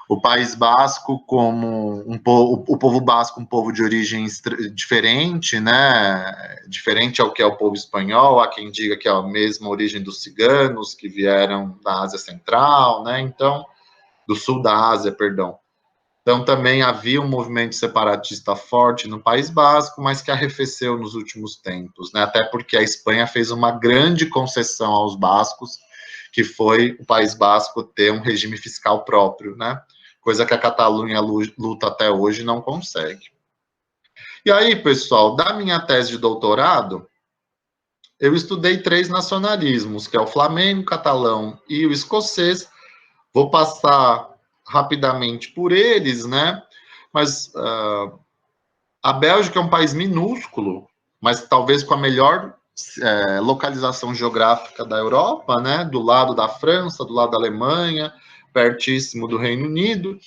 O País Basco como o povo basco, um povo de origem diferente, né? Diferente ao que é o povo espanhol, há quem diga que é a mesma origem dos ciganos, que vieram da Ásia Central, né? Então, do sul da Ásia, perdão. Então, também havia um movimento separatista forte no País Basco, mas que arrefeceu nos últimos tempos, né? Até porque a Espanha fez uma grande concessão aos bascos, que foi o País Basco ter um regime fiscal próprio, né? Coisa que a Catalunha luta até hoje e não consegue. E aí, pessoal, da minha tese de doutorado, eu estudei 3 nacionalismos, que é o flamengo, o catalão e o escocês. Vou passar rapidamente por eles, né? Mas a Bélgica é um país minúsculo, mas talvez com a melhor localização geográfica da Europa, né? Do lado da França, do lado da Alemanha, pertíssimo do Reino Unido.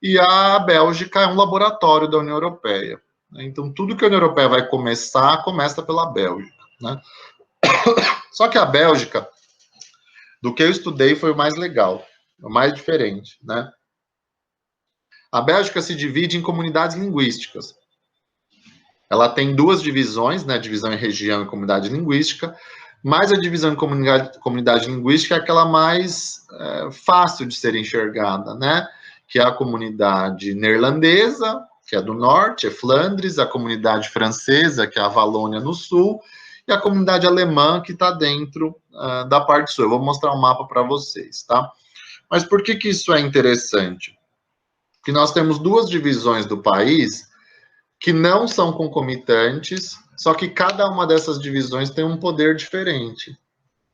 E a Bélgica é um laboratório da União Europeia. Então, tudo que a União Europeia vai começar, começa pela Bélgica, né? Só que a Bélgica, do que eu estudei, foi o mais legal, o mais diferente, né? A Bélgica se divide em comunidades linguísticas. Ela tem 2 divisões, né? Divisão em região e comunidade linguística, mas a divisão em comunidade linguística é aquela mais fácil de ser enxergada, né? Que é a comunidade neerlandesa, que é do norte, é Flandres, a comunidade francesa, que é a Valônia no sul, e a comunidade alemã, que está dentro da parte sul. Eu vou mostrar um mapa para vocês, tá? Mas por que isso é interessante? Porque nós temos 2 divisões do país que não são concomitantes, só que cada uma dessas divisões tem um poder diferente,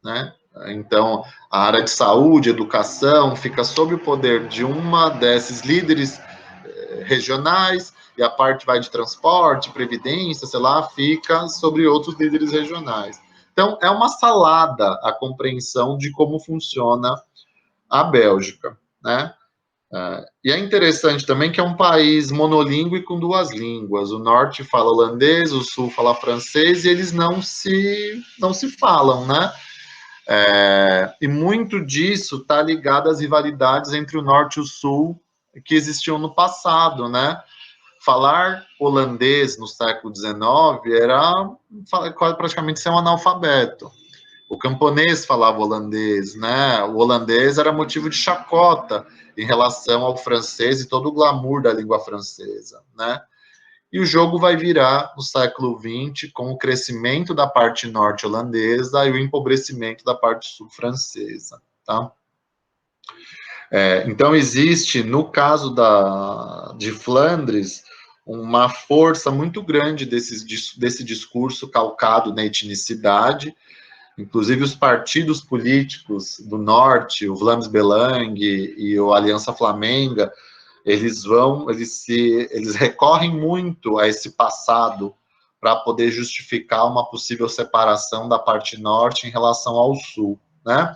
né? Então, a área de saúde, educação, fica sob o poder de uma desses líderes regionais, e a parte vai de transporte, previdência, sei lá, fica sobre outros líderes regionais. Então, é uma salada a compreensão de como funciona a Bélgica, né? E é interessante também que é um país monolíngue com 2 línguas. O norte fala holandês, o sul fala francês, e eles não se falam, né? E muito disso está ligado às rivalidades entre o norte e o sul que existiam no passado, né? Falar holandês no século XIX era praticamente ser um analfabeto. O camponês falava holandês, né? O holandês era motivo de chacota em relação ao francês e todo o glamour da língua francesa, né? E o jogo vai virar no século XX com o crescimento da parte norte holandesa e o empobrecimento da parte sul francesa, tá? Então, existe, no caso de Flandres, uma força muito grande desse discurso calcado na etnicidade. Inclusive, os partidos políticos do Norte, o Vlaams Belang e o Aliança Flamenga, eles recorrem muito a esse passado para poder justificar uma possível separação da parte norte em relação ao sul, né?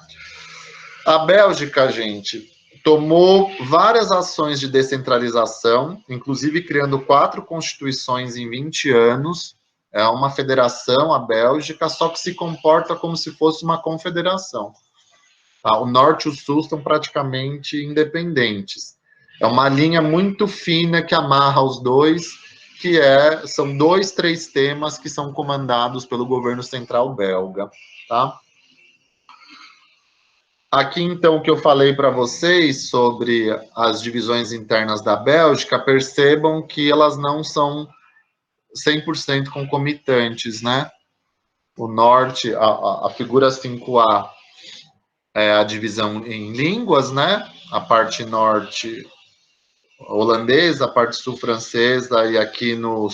A Bélgica, gente, tomou várias ações de descentralização, inclusive criando 4 constituições em 20 anos. É uma federação, a Bélgica, só que se comporta como se fosse uma confederação. Tá? O norte e o sul estão praticamente independentes. É uma linha muito fina que amarra os dois, são 2, 3 temas que são comandados pelo governo central belga, tá? Aqui, então, o que eu falei para vocês sobre as divisões internas da Bélgica, percebam que elas não são 100% concomitantes, né? O norte, a figura 5A é a divisão em línguas, né? A parte norte holandesa, a parte sul francesa, e aqui no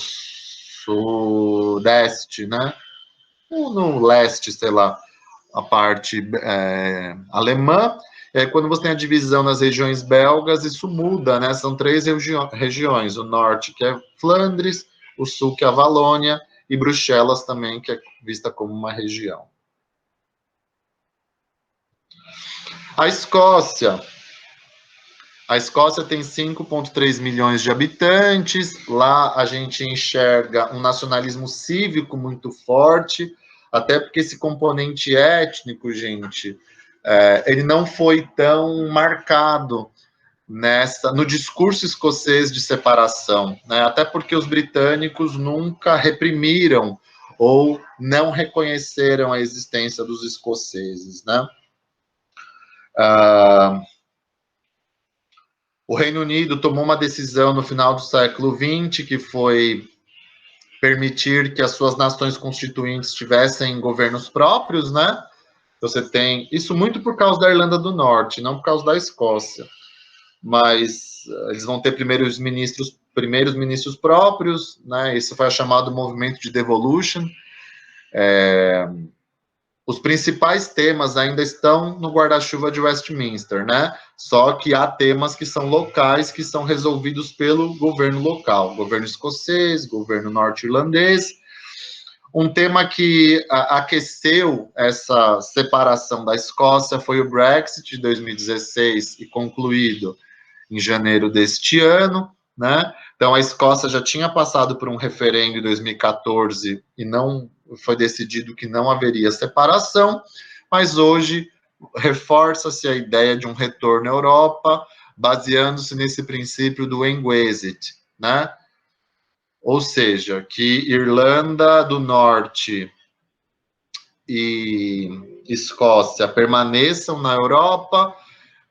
sudeste, né? Ou no leste, sei lá, a parte alemã, Quando você tem a divisão nas regiões belgas, isso muda, né? São 3 regiões, o norte, que é Flandres, o sul, que é a Valônia, e Bruxelas também, que é vista como uma região. A Escócia tem 5,3 milhões de habitantes. Lá a gente enxerga um nacionalismo cívico muito forte, até porque esse componente étnico, gente, ele não foi tão marcado no discurso escocês de separação, né? Até porque os britânicos nunca reprimiram ou não reconheceram a existência dos escoceses, né? O Reino Unido tomou uma decisão no final do século XX, que foi permitir que as suas nações constituintes tivessem governos próprios, né? Você tem isso muito por causa da Irlanda do Norte, não por causa da Escócia. Mas eles vão ter primeiros ministros próprios, né? Isso foi chamado movimento de devolution. Os principais temas ainda estão no guarda-chuva de Westminster, né? Só que há temas que são locais, que são resolvidos pelo governo local, governo escocês, governo norte-irlandês. Um tema que aqueceu essa separação da Escócia foi o Brexit de 2016 e concluído em janeiro deste ano, né? Então a Escócia já tinha passado por um referendo em 2014 e não foi decidido que não haveria separação, mas hoje reforça-se a ideia de um retorno à Europa, baseando-se nesse princípio do Enguexit, né? Ou seja, que Irlanda do Norte e Escócia permaneçam na Europa,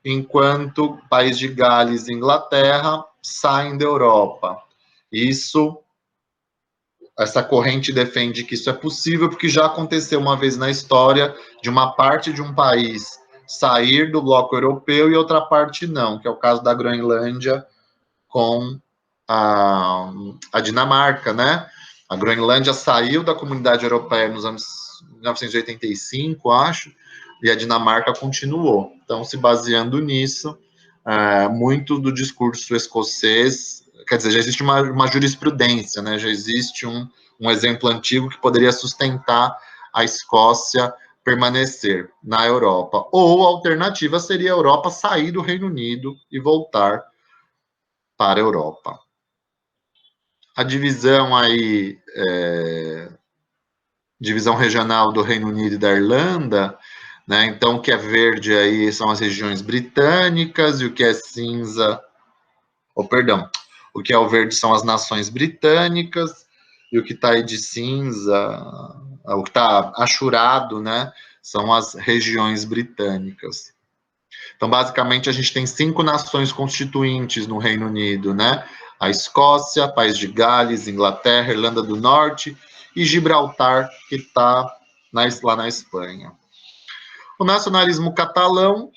enquanto País de Gales e Inglaterra saem da Europa. Essa corrente defende que isso é possível porque já aconteceu uma vez na história de uma parte de um país sair do bloco europeu e outra parte não, que é o caso da Groenlândia com a Dinamarca, né? A Groenlândia saiu da comunidade europeia nos anos 1985, acho, e a Dinamarca continuou. Então, se baseando nisso, muito do discurso escocês, quer dizer, já existe uma jurisprudência, né? Já existe um exemplo antigo que poderia sustentar a Escócia permanecer na Europa. Ou a alternativa seria a Europa sair do Reino Unido e voltar para a Europa. A divisão aí, divisão regional do Reino Unido e da Irlanda, né? Então, o que é verde aí são as regiões britânicas e o que é cinza, o que é o verde são as nações britânicas e o que está aí de cinza, o que está achurado, né? São as regiões britânicas. Então, basicamente, a gente tem 5 nações constituintes no Reino Unido, né? A Escócia, País de Gales, Inglaterra, Irlanda do Norte e Gibraltar, que está lá na Espanha. O nacionalismo catalão,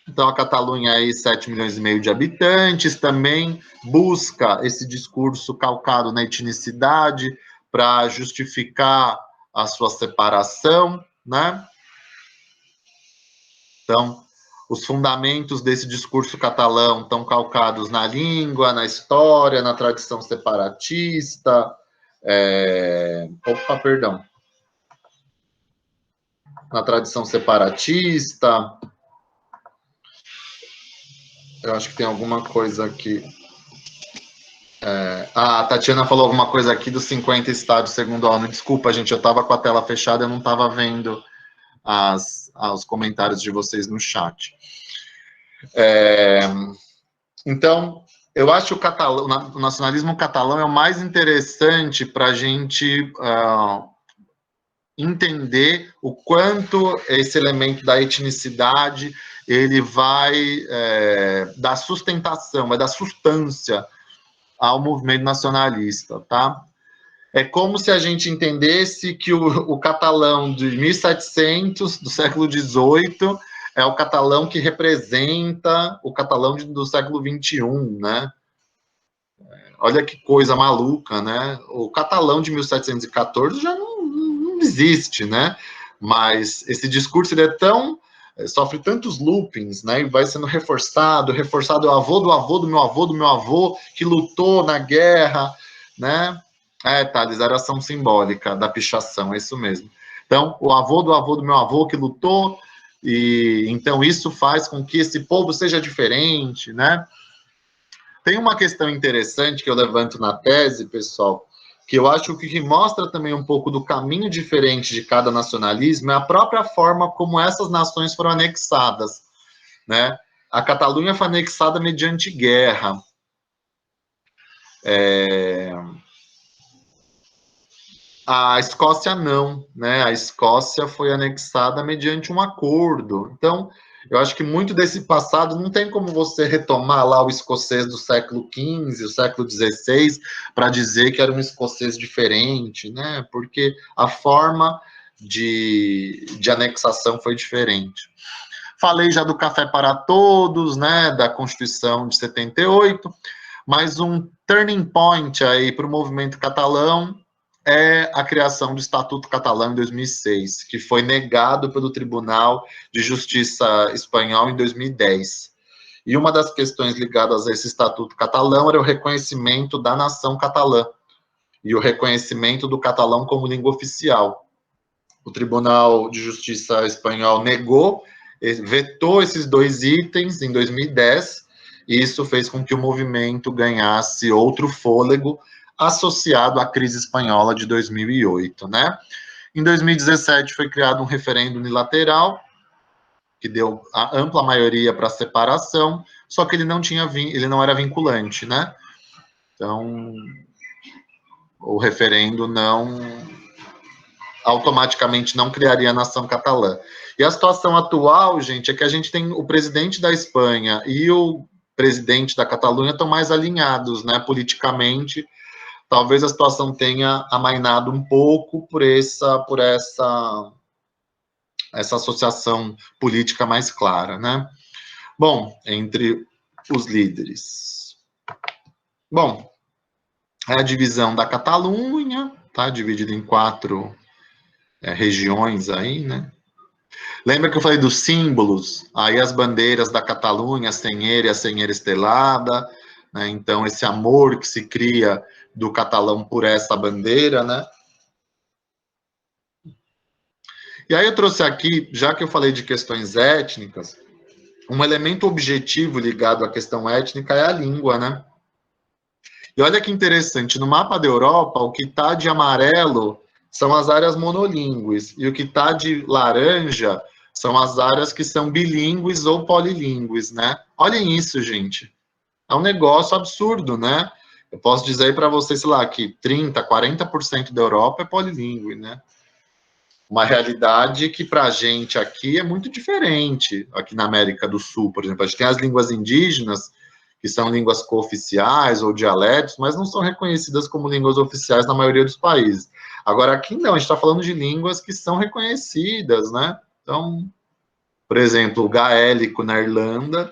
então a Catalunha aí 7 milhões e meio de habitantes, também busca esse discurso calcado na etnicidade para justificar a sua separação, né? Então, os fundamentos desse discurso catalão estão calcados na língua, na história, na tradição separatista, na tradição separatista. Eu acho que tem alguma coisa aqui. A Tatiana falou alguma coisa aqui dos 50 estados segundo a ONU. Desculpa, gente, eu estava com a tela fechada, eu não estava vendo os comentários de vocês no chat. Então, eu acho que o nacionalismo catalão é o mais interessante para a gente entender o quanto esse elemento da etnicidade ele vai dar sustentação, vai dar substância ao movimento nacionalista, tá? É como se a gente entendesse que o catalão de 1700, do século XVIII, é o catalão que representa o catalão do século XXI, né? Olha que coisa maluca, né? O catalão de 1714 já não existe, né? Mas esse discurso ele é tão sofre tantos loopings, né, e vai sendo reforçado, reforçado, o avô do avô do meu avô do meu avô, que lutou na guerra, né, Thales, era ação simbólica da pichação, é isso mesmo. Então, o avô do meu avô que lutou, e então isso faz com que esse povo seja diferente, né. Tem uma questão interessante que eu levanto na tese, pessoal, que eu acho que mostra também um pouco do caminho diferente de cada nacionalismo, é a própria forma como essas nações foram anexadas, né? A Catalunha foi anexada mediante guerra. A Escócia não, né? A Escócia foi anexada mediante um acordo. Então, eu acho que muito desse passado não tem como você retomar lá o escocês do século XV, o século XVI, para dizer que era um escocês diferente, né? Porque a forma de anexação foi diferente. Falei já do Café para Todos, né? Da Constituição de 78, mas um turning point aí para o movimento catalão é a criação do Estatuto Catalão em 2006, que foi negado pelo Tribunal de Justiça espanhol em 2010. E uma das questões ligadas a esse Estatuto Catalão era o reconhecimento da nação catalã e o reconhecimento do catalão como língua oficial. O Tribunal de Justiça espanhol negou, vetou esses dois itens em 2010, e isso fez com que o movimento ganhasse outro fôlego associado à crise espanhola de 2008, né? Em 2017 foi criado um referendo unilateral que deu a ampla maioria para a separação, só que ele não era vinculante, né? Então, o referendo automaticamente não criaria a nação catalã. E a situação atual, gente, é que a gente tem o presidente da Espanha e o presidente da Catalunha estão mais alinhados, né, politicamente. Talvez a situação tenha amainado um pouco por essa associação política mais clara, né? Bom, entre os líderes. Bom, é a divisão da Catalunha, tá? Dividida em 4 regiões aí, né? Lembra que eu falei dos símbolos? Aí as bandeiras da Catalunha, a senhera estelada, né? Então esse amor que se cria do catalão por essa bandeira, né? E aí eu trouxe aqui, já que eu falei de questões étnicas, um elemento objetivo ligado à questão étnica é a língua, né? E olha que interessante, no mapa da Europa, o que está de amarelo são as áreas monolíngues, e o que está de laranja são as áreas que são bilíngues ou polilíngues, né? Olhem isso, gente. É um negócio absurdo, né? Eu posso dizer aí para vocês, sei lá, que 30%, 40% da Europa é polilíngue, né? Uma realidade que para a gente aqui é muito diferente, aqui na América do Sul, por exemplo. A gente tem as línguas indígenas, que são línguas cooficiais ou dialetos, mas não são reconhecidas como línguas oficiais na maioria dos países. Agora, aqui não, a gente está falando de línguas que são reconhecidas, né? Então, por exemplo, o gaélico na Irlanda,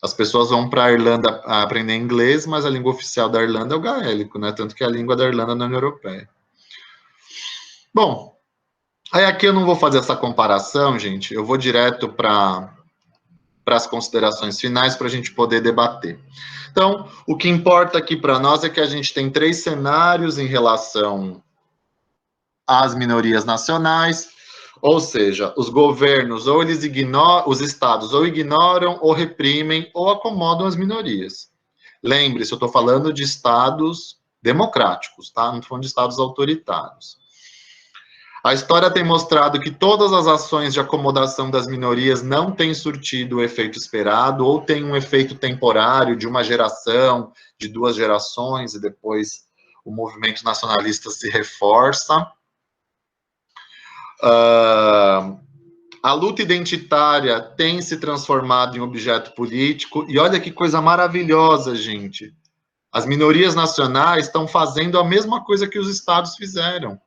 as pessoas vão para a Irlanda aprender inglês, mas a língua oficial da Irlanda é o gaélico, né? Tanto que é a língua da Irlanda na União Europeia. Bom, aí aqui eu não vou fazer essa comparação, gente, eu vou direto para as considerações finais para a gente poder debater. Então, o que importa aqui para nós é que a gente tem 3 cenários em relação às minorias nacionais, ou seja, os governos ou eles ignoram, os estados ou ignoram, ou reprimem, ou acomodam as minorias. Lembre-se, eu estou falando de estados democráticos, tá? Não estou falando de estados autoritários. A história tem mostrado que todas as ações de acomodação das minorias não têm surtido o efeito esperado, ou tem um efeito temporário de uma geração, de 2 gerações, e depois o movimento nacionalista se reforça. A luta identitária tem se transformado em objeto político, e olha que coisa maravilhosa, gente. As minorias nacionais estão fazendo a mesma coisa que os estados fizeram.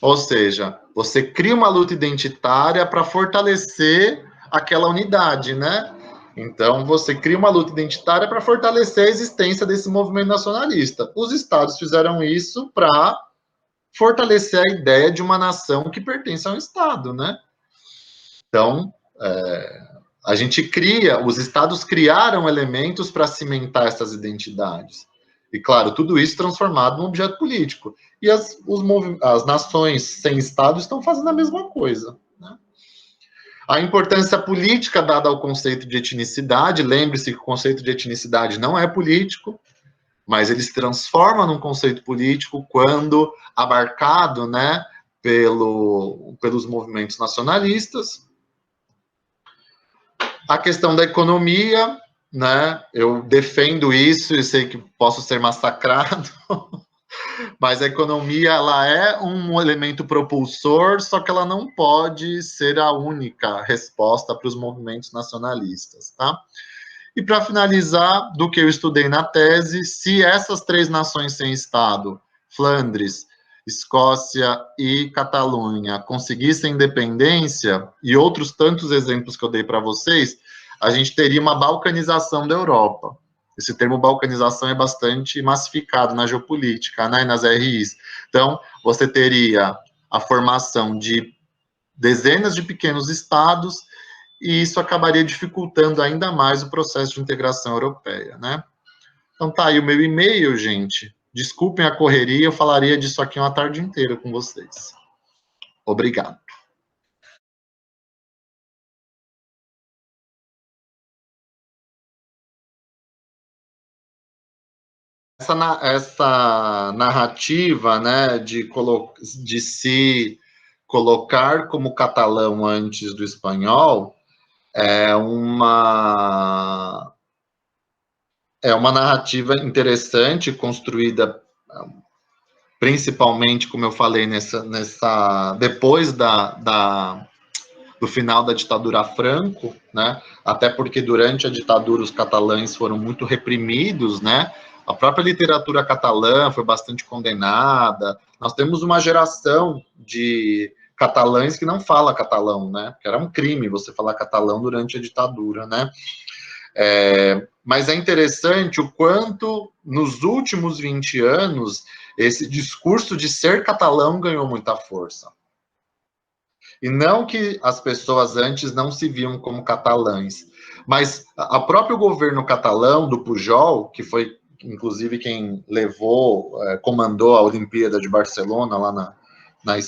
Ou seja, você cria uma luta identitária para fortalecer aquela unidade, né? Então, você cria uma luta identitária para fortalecer a existência desse movimento nacionalista. Os estados fizeram isso para fortalecer a ideia de uma nação que pertence a um estado, né? Então, a gente os estados criaram elementos para cimentar essas identidades. E, claro, tudo isso transformado num objeto político. E as nações sem estado estão fazendo a mesma coisa, né? A importância política dada ao conceito de etnicidade, lembre-se que o conceito de etnicidade não é político, mas ele se transforma num conceito político quando abarcado, né, pelos movimentos nacionalistas. A questão da economia, né, eu defendo isso e sei que posso ser massacrado, mas a economia, ela é um elemento propulsor, só que ela não pode ser a única resposta para os movimentos nacionalistas, tá? E para finalizar, do que eu estudei na tese, se essas 3 nações sem Estado, Flandres, Escócia e Catalunha, conseguissem independência, e outros tantos exemplos que eu dei para vocês, a gente teria uma balcanização da Europa. Esse termo balcanização é bastante massificado na geopolítica, né, e nas RIs. Então, você teria a formação de dezenas de pequenos estados, e isso acabaria dificultando ainda mais o processo de integração europeia, né? Então tá aí o meu e-mail, gente. Desculpem a correria, eu falaria disso aqui uma tarde inteira com vocês. Obrigado. Essa narrativa, né, de se colocar como catalão antes do espanhol é uma narrativa interessante, construída principalmente, como eu falei, depois do final da ditadura Franco, né? Até porque durante a ditadura os catalães foram muito reprimidos, né? A própria literatura catalã foi bastante condenada. Nós temos uma geração de catalães que não fala catalão, né? Porque era um crime você falar catalão durante a ditadura, né? Mas é interessante o quanto, nos últimos 20 anos, esse discurso de ser catalão ganhou muita força. E não que as pessoas antes não se viam como catalães, mas o próprio governo catalão, do Pujol, que foi, inclusive, quem comandou a Olimpíada de Barcelona, lá em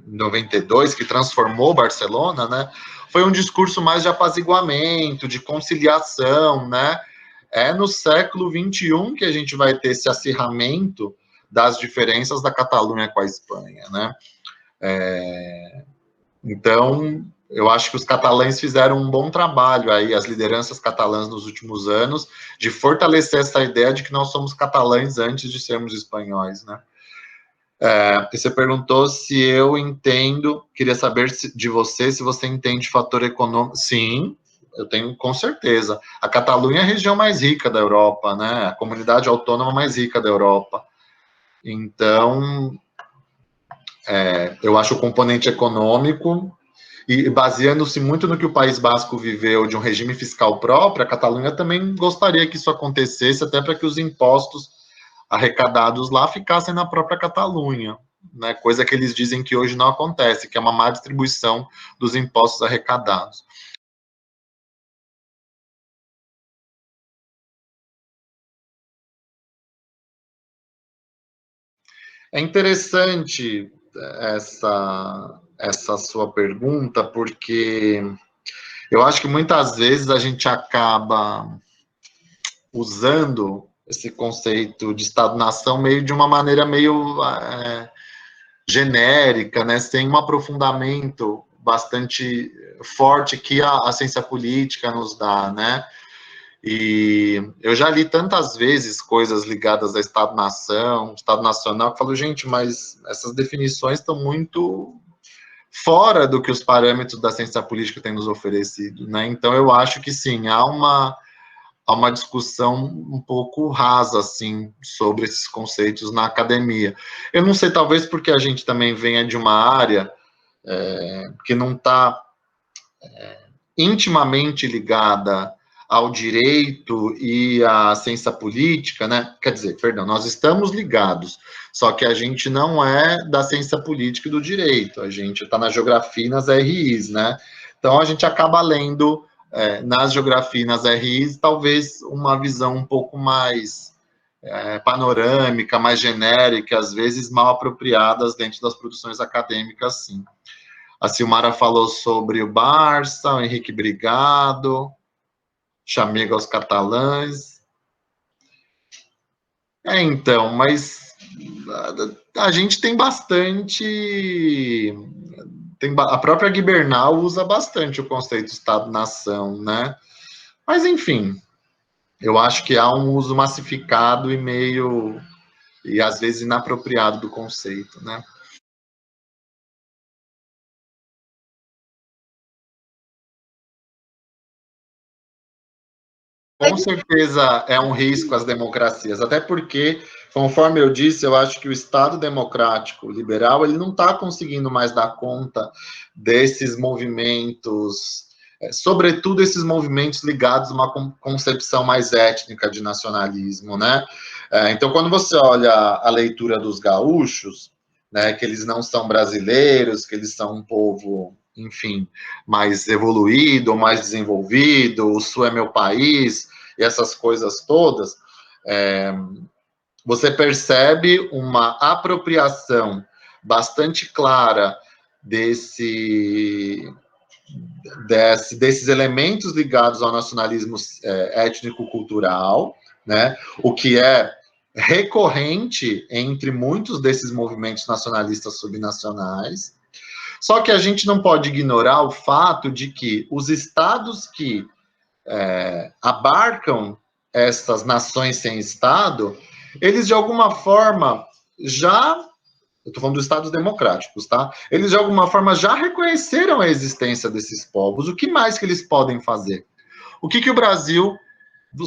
92, que transformou Barcelona, né? Foi um discurso mais de apaziguamento, de conciliação, né? É no século XXI que a gente vai ter esse acirramento das diferenças da Catalunha com a Espanha, né? Então, eu acho que os catalães fizeram um bom trabalho aí, as lideranças catalãs nos últimos anos, de fortalecer essa ideia de que nós somos catalães antes de sermos espanhóis, né? E você perguntou se eu entendo, queria saber de você, se você entende fator econômico. Sim, eu tenho com certeza. A Catalunha é a região mais rica da Europa, né? A comunidade autônoma mais rica da Europa. Então, eu acho o componente econômico, e baseando-se muito no que o País Basco viveu de um regime fiscal próprio, a Catalunha também gostaria que isso acontecesse, até para que os impostos arrecadados lá ficassem na própria Catalunha, né? Coisa que eles dizem que hoje não acontece, que é uma má distribuição dos impostos arrecadados. É interessante essa sua pergunta, porque eu acho que muitas vezes a gente acaba usando esse conceito de Estado-nação meio de uma maneira meio genérica, né, sem um aprofundamento bastante forte que a ciência política nos dá, né? E eu já li tantas vezes coisas ligadas a Estado-nação, Estado Nacional, que eu falo, gente, mas essas definições estão muito fora do que os parâmetros da ciência política têm nos oferecido, né? Então eu acho que sim, há uma discussão um pouco rasa, assim, sobre esses conceitos na academia. Eu não sei, talvez porque a gente também venha de uma área que não está intimamente ligada ao direito e à ciência política, né? Quer dizer, perdão, nós estamos ligados, só que a gente não é da ciência política e do direito, a gente está na geografia e nas RIs, né? Então, a gente acaba lendo nas geografias, nas RIs, talvez uma visão um pouco mais panorâmica, mais genérica, às vezes mal apropriadas dentro das produções acadêmicas, sim. A Silmara falou sobre o Barça, o Henrique Brigado, Chamego aos Catalães. Então, mas a gente tem bastante. A própria Guibernal usa bastante o conceito de Estado-nação, né? Mas, enfim, eu acho que há um uso massificado e meio. E às vezes inapropriado do conceito, né? Com certeza é um risco às democracias, até porque, conforme eu disse, eu acho que o Estado democrático liberal ele não está conseguindo mais dar conta desses movimentos, sobretudo esses movimentos ligados a uma concepção mais étnica de nacionalismo, né? Então, quando você olha a leitura dos gaúchos, né, que eles não são brasileiros, que eles são um povo, enfim, mais evoluído, mais desenvolvido, o Sul é meu país, e essas coisas todas, você percebe uma apropriação bastante clara desses elementos ligados ao nacionalismo étnico-cultural, né? O que é recorrente entre muitos desses movimentos nacionalistas subnacionais. Só que a gente não pode ignorar o fato de que os estados que abarcam essas nações sem Estado, eles de alguma forma já, eu estou falando dos Estados democráticos, tá? Eles de alguma forma já reconheceram a existência desses povos. O que mais que eles podem fazer? O que o Brasil,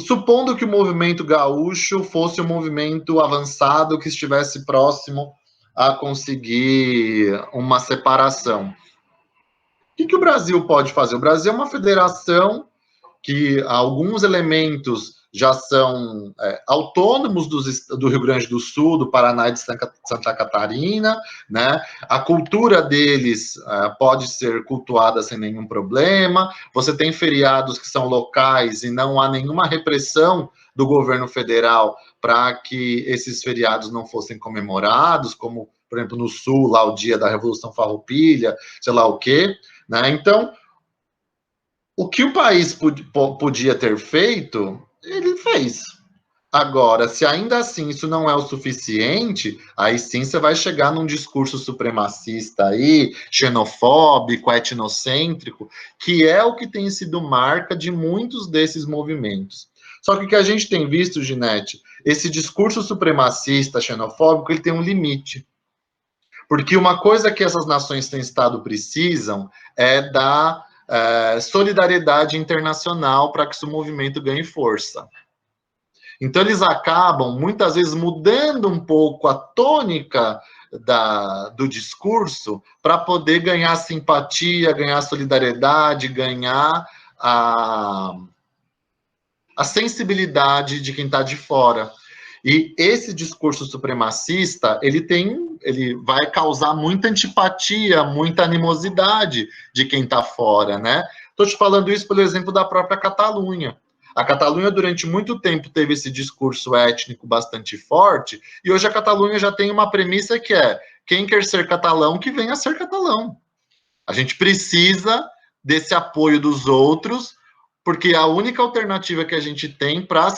supondo que o movimento gaúcho fosse um movimento avançado que estivesse próximo a conseguir uma separação, o que o Brasil pode fazer? O Brasil é uma federação que alguns elementos já são autônomos do Rio Grande do Sul, do Paraná e de Santa Catarina, né? A cultura deles pode ser cultuada sem nenhum problema. Você tem feriados que são locais e não há nenhuma repressão do governo federal para que esses feriados não fossem comemorados, como, por exemplo, no Sul, lá o dia da Revolução Farroupilha, sei lá o quê, né? Então, o que o país podia ter feito, ele fez. Agora, se ainda assim isso não é o suficiente, aí sim você vai chegar num discurso supremacista aí, xenofóbico, etnocêntrico, que é o que tem sido marca de muitos desses movimentos. Só que o que a gente tem visto, Ginete, esse discurso supremacista, xenofóbico, ele tem um limite. Porque uma coisa que essas nações sem Estado precisam é da solidariedade internacional para que esse movimento ganhe força. Então, eles acabam, muitas vezes, mudando um pouco a tônica do discurso para poder ganhar simpatia, ganhar solidariedade, ganhar a sensibilidade de quem está de fora. E esse discurso supremacista, ele vai causar muita antipatia, muita animosidade de quem está fora, né? Estou te falando isso pelo exemplo da própria Catalunha. A Catalunha, durante muito tempo, teve esse discurso étnico bastante forte, e hoje a Catalunha já tem uma premissa que é: quem quer ser catalão, que venha ser catalão. A gente precisa desse apoio dos outros, porque é a única alternativa que a gente tem para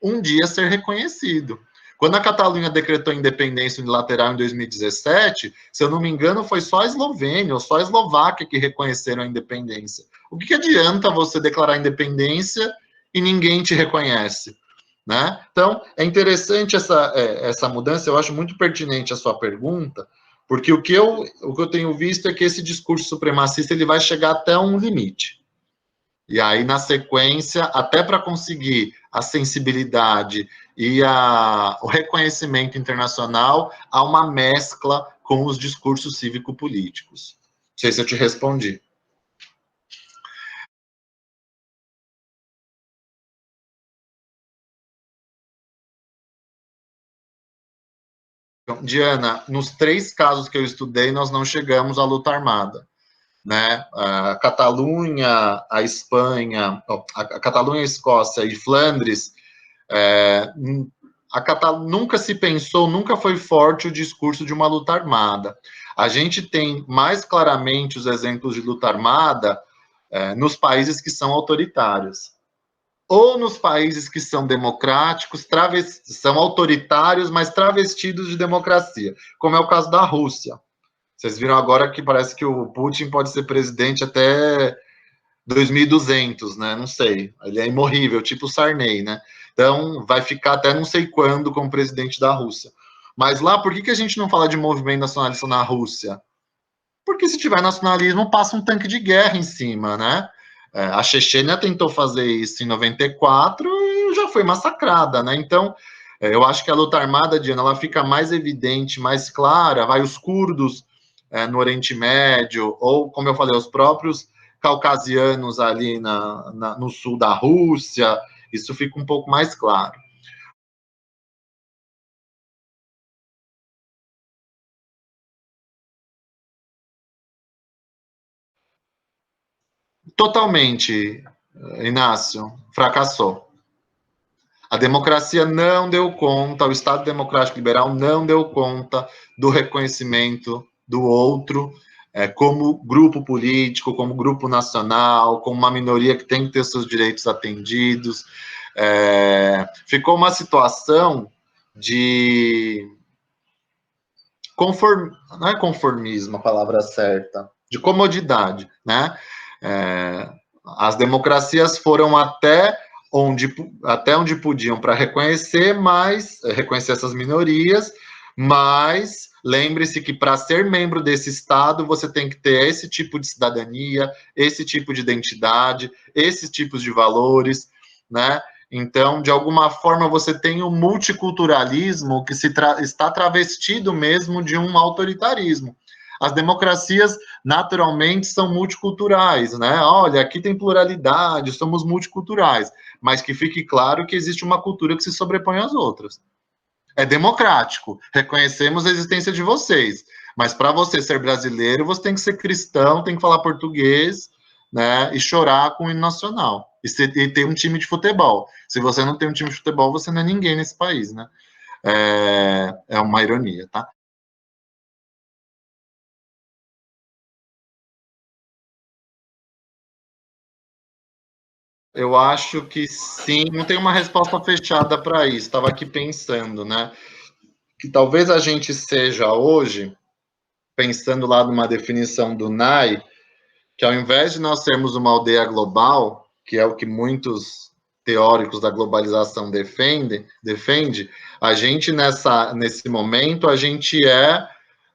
um dia ser reconhecido. Quando a Catalunha decretou independência unilateral em 2017, se eu não me engano, foi só a Eslovênia ou só a Eslováquia que reconheceram a independência. O que adianta você declarar independência e ninguém te reconhece? Né? Então, é interessante essa mudança, eu acho muito pertinente a sua pergunta, porque o que eu tenho visto é que esse discurso supremacista ele vai chegar até um limite. E aí, na sequência, até para conseguir a sensibilidade e o reconhecimento internacional, há uma mescla com os discursos cívico-políticos. Não sei se eu te respondi. Então, Diana, nos 3 casos que eu estudei, nós não chegamos à luta armada. né? A Catalunha, a Espanha, a Catalunha, a Escócia e Flandres, é, nunca se pensou, nunca foi forte o discurso de uma luta armada. A gente tem mais claramente os exemplos de luta armada nos países que são autoritários. Ou nos países que são democráticos, são autoritários, mas travestidos de democracia, como é o caso da Rússia. Vocês viram agora que parece que o Putin pode ser presidente até 2200, né? Não sei. Ele é imorrível, tipo o Sarney, né? Então, vai ficar até não sei quando como presidente da Rússia. Mas lá, por que a gente não fala de movimento nacionalista na Rússia? Porque se tiver nacionalismo, passa um tanque de guerra em cima, né? A Chechênia tentou fazer isso em 94 e já foi massacrada, né? Então, eu acho que a luta armada, Diana, ela fica mais evidente, mais clara. Vai os curdos no Oriente Médio, ou, como eu falei, os próprios caucasianos ali no sul da Rússia, isso fica um pouco mais claro. Totalmente, Inácio, fracassou. A democracia não deu conta, o Estado Democrático Liberal não deu conta do reconhecimento do outro como grupo político, como grupo nacional, como uma minoria que tem que ter seus direitos atendidos. Ficou uma situação de não é conformismo a palavra certa, de comodidade, né? As democracias foram até onde podiam para reconhecer essas minorias, mas lembre-se que para ser membro desse Estado, você tem que ter esse tipo de cidadania, esse tipo de identidade, esses tipos de valores, né? Então, de alguma forma, você tem o multiculturalismo que está travestido mesmo de um autoritarismo. As democracias, naturalmente, são multiculturais, né? Olha, aqui tem pluralidade, somos multiculturais, mas que fique claro que existe uma cultura que se sobrepõe às outras. É democrático, reconhecemos a existência de vocês, mas para você ser brasileiro, você tem que ser cristão, tem que falar português, né? E chorar com o hino nacional. E ter um time de futebol. Se você não tem um time de futebol, você não é ninguém nesse país, né? É uma ironia, tá? Eu acho que sim, não tem uma resposta fechada para isso. Estava aqui pensando, né? Que talvez a gente seja hoje, pensando lá numa definição do NAI, que ao invés de nós sermos uma aldeia global, que é o que muitos teóricos da globalização defende, a gente nesse momento,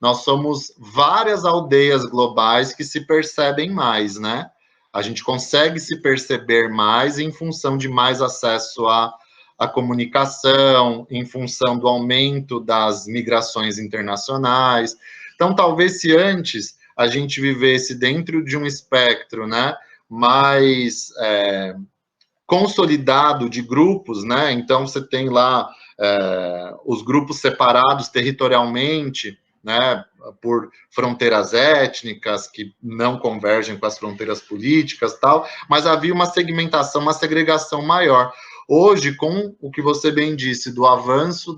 nós somos várias aldeias globais que se percebem mais, né? A gente consegue se perceber mais em função de mais acesso à comunicação, em função do aumento das migrações internacionais. Então, talvez se antes a gente vivesse dentro de um espectro, né, mais consolidado de grupos, né? Então você tem lá os grupos separados territorialmente, né, por fronteiras étnicas que não convergem com as fronteiras políticas, tal, mas havia uma segmentação, uma segregação maior. Hoje, com o que você bem disse, do avanço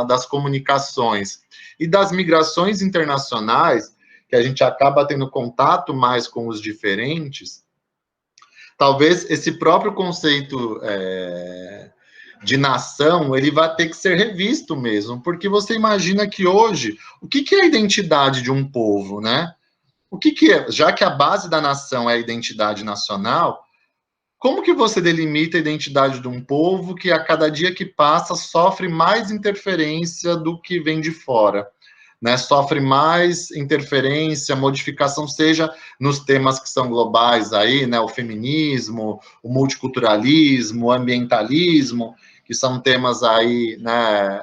das comunicações e das migrações internacionais, que a gente acaba tendo contato mais com os diferentes, talvez esse próprio conceito de nação ele vai ter que ser revisto mesmo, porque você imagina que hoje o que é a identidade de um povo, né? O que é, já que a base da nação é a identidade nacional, como que você delimita a identidade de um povo que a cada dia que passa sofre mais interferência do que vem de fora? Né, sofre mais interferência, modificação, seja nos temas que são globais aí, né, o feminismo, o multiculturalismo, o ambientalismo, que são temas aí, né,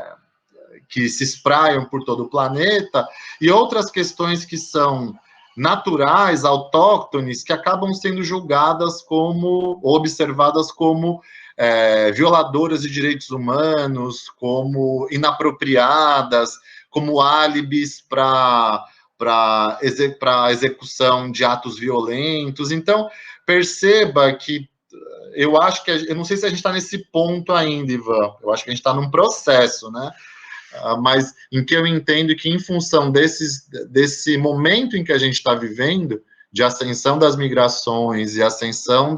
que se espraiam por todo o planeta, e outras questões que são naturais, autóctones, que acabam sendo julgadas como, observadas como violadoras de direitos humanos, como inapropriadas, como álibis para para execução de atos violentos. Então, perceba que eu acho que, eu não sei se a gente está nesse ponto ainda, Ivan, eu acho que a gente está num processo, né? Mas em que eu entendo que, em função desse momento em que a gente está vivendo, de ascensão das migrações e ascensão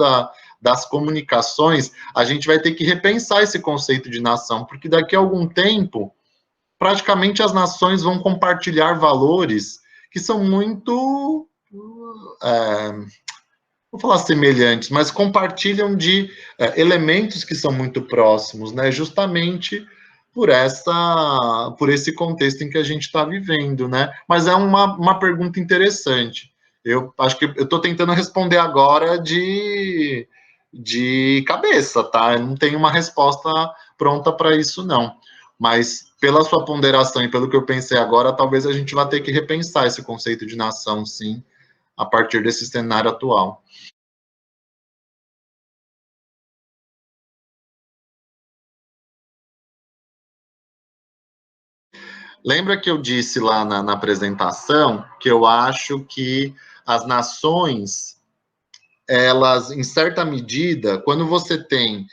das comunicações, a gente vai ter que repensar esse conceito de nação, porque daqui a algum tempo, praticamente as nações vão compartilhar valores que são muito, vou falar semelhantes, mas compartilham de elementos que são muito próximos, né? Justamente por esse contexto em que a gente está vivendo, né? Mas é uma pergunta interessante. Eu acho que eu estou tentando responder agora de cabeça, tá? Eu não tenho uma resposta pronta para isso, não. Mas pela sua ponderação e pelo que eu pensei agora, talvez a gente vá ter que repensar esse conceito de nação, sim, a partir desse cenário atual. Lembra que eu disse lá na apresentação que eu acho que as nações, elas, em certa medida, quando você tem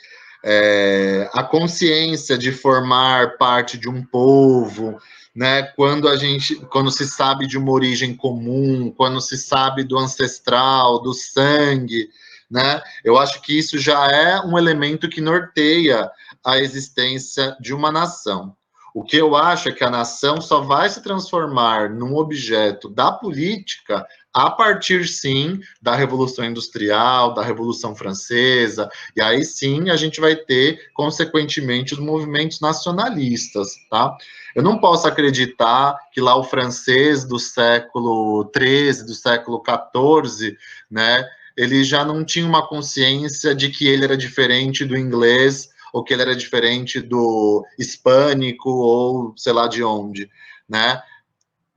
a consciência de formar parte de um povo, né? Quando se sabe de uma origem comum, quando se sabe do ancestral, do sangue, né? Eu acho que isso já é um elemento que norteia a existência de uma nação. O que eu acho é que a nação só vai se transformar num objeto da política a partir, sim, da Revolução Industrial, da Revolução Francesa, e aí sim a gente vai ter, consequentemente, os movimentos nacionalistas, tá? Eu não posso acreditar que lá o francês do século XIII, do século XIV, né, ele já não tinha uma consciência de que ele era diferente do inglês, ou que ele era diferente do hispânico, ou sei lá de onde, né?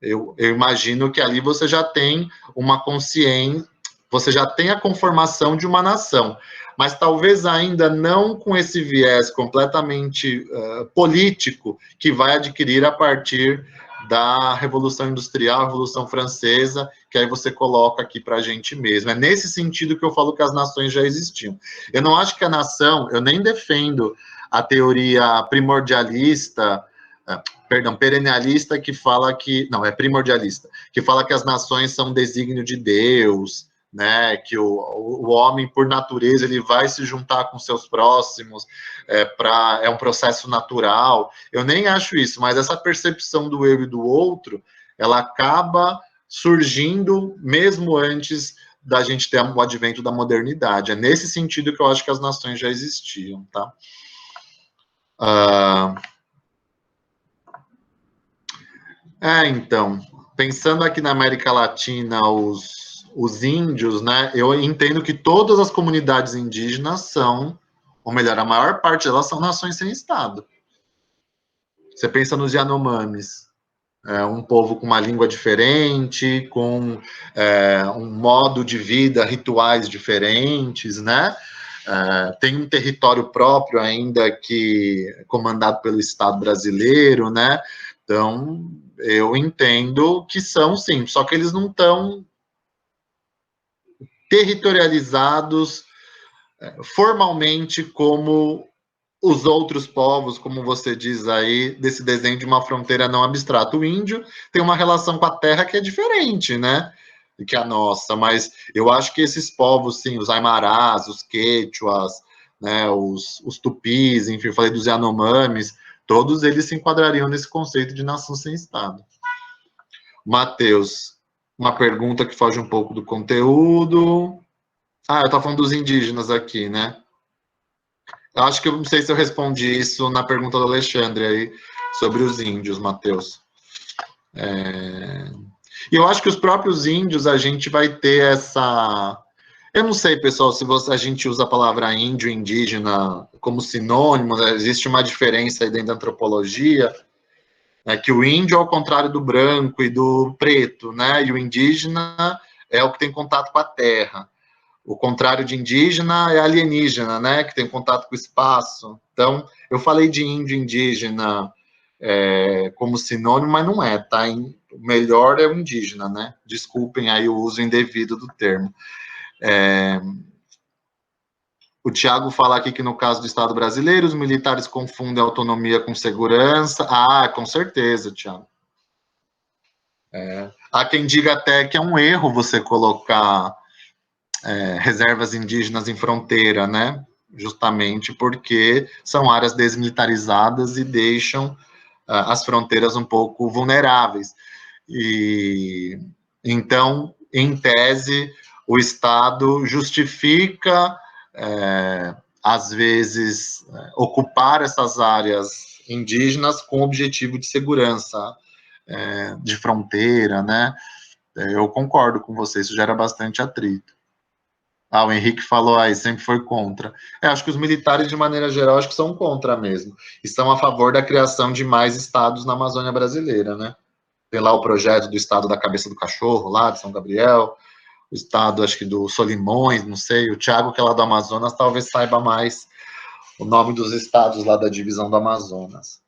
Eu imagino que ali você já tem uma consciência, você já tem a conformação de uma nação, mas talvez ainda não com esse viés completamente político que vai adquirir a partir da Revolução Industrial, Revolução Francesa, que aí você coloca aqui para a gente mesmo. É nesse sentido que eu falo que as nações já existiam. Eu não acho que a nação, eu nem defendo a teoria primordialista, perdão, perennialista, que fala que, não, é primordialista, que fala que as nações são desígnio de Deus, né, que o homem, por natureza, ele vai se juntar com seus próximos, é um processo natural. Eu nem acho isso, mas essa percepção do eu e do outro, ela acaba surgindo mesmo antes da gente ter o advento da modernidade. É nesse sentido que eu acho que as nações já existiam, tá? Então, pensando aqui na América Latina, os índios, né, eu entendo que todas as comunidades indígenas são, ou melhor, a maior parte delas são nações sem Estado. Você pensa nos Yanomamis, um povo com uma língua diferente, com um modo de vida, rituais diferentes, né? Tem um território próprio ainda que é comandado pelo Estado brasileiro, né? Então, eu entendo que são, sim, só que eles não estão territorializados formalmente como os outros povos, como você diz aí, desse desenho de uma fronteira não abstrata. O índio tem uma relação com a terra que é diferente, né? Que a nossa, mas eu acho que esses povos, sim, os aimarás, os quechuas, né, os tupis, enfim, eu falei dos yanomamis, todos eles se enquadrariam nesse conceito de nação sem Estado. Matheus, uma pergunta que foge um pouco do conteúdo. Eu estava falando dos indígenas aqui, né? Eu acho que eu não sei se eu respondi isso na pergunta do Alexandre aí sobre os índios, Matheus. E eu acho que os próprios índios a gente vai ter essa. Eu não sei, pessoal, se a gente usa a palavra índio, indígena como sinônimo, né? Existe uma diferença aí dentro da antropologia, né? Que o índio é ao contrário do branco e do preto, né? E o indígena é o que tem contato com a terra. O contrário de indígena é alienígena, né? Que tem contato com o espaço. Então, eu falei de índio indígena como sinônimo, mas não é, tá? o melhor é o indígena, né? Desculpem aí o uso indevido do termo. O Tiago fala aqui que no caso do Estado brasileiro, os militares confundem autonomia com segurança. Ah, com certeza, Tiago. Há quem diga até que é um erro você colocar reservas indígenas em fronteira, né? Justamente porque são áreas desmilitarizadas e deixam as fronteiras um pouco vulneráveis. E então, em tese, o Estado justifica, às vezes, ocupar essas áreas indígenas com objetivo de segurança de fronteira, né? Eu concordo com você, isso gera bastante atrito. Ah, o Henrique falou aí, sempre foi contra. Acho que os militares, de maneira geral, acho que são contra mesmo. Estão a favor da criação de mais estados na Amazônia brasileira, né? Tem lá o projeto do estado da Cabeça do Cachorro, lá de São Gabriel, o estado, acho que do Solimões, não sei, o Thiago, que é lá do Amazonas, talvez saiba mais o nome dos estados lá da divisão do Amazonas.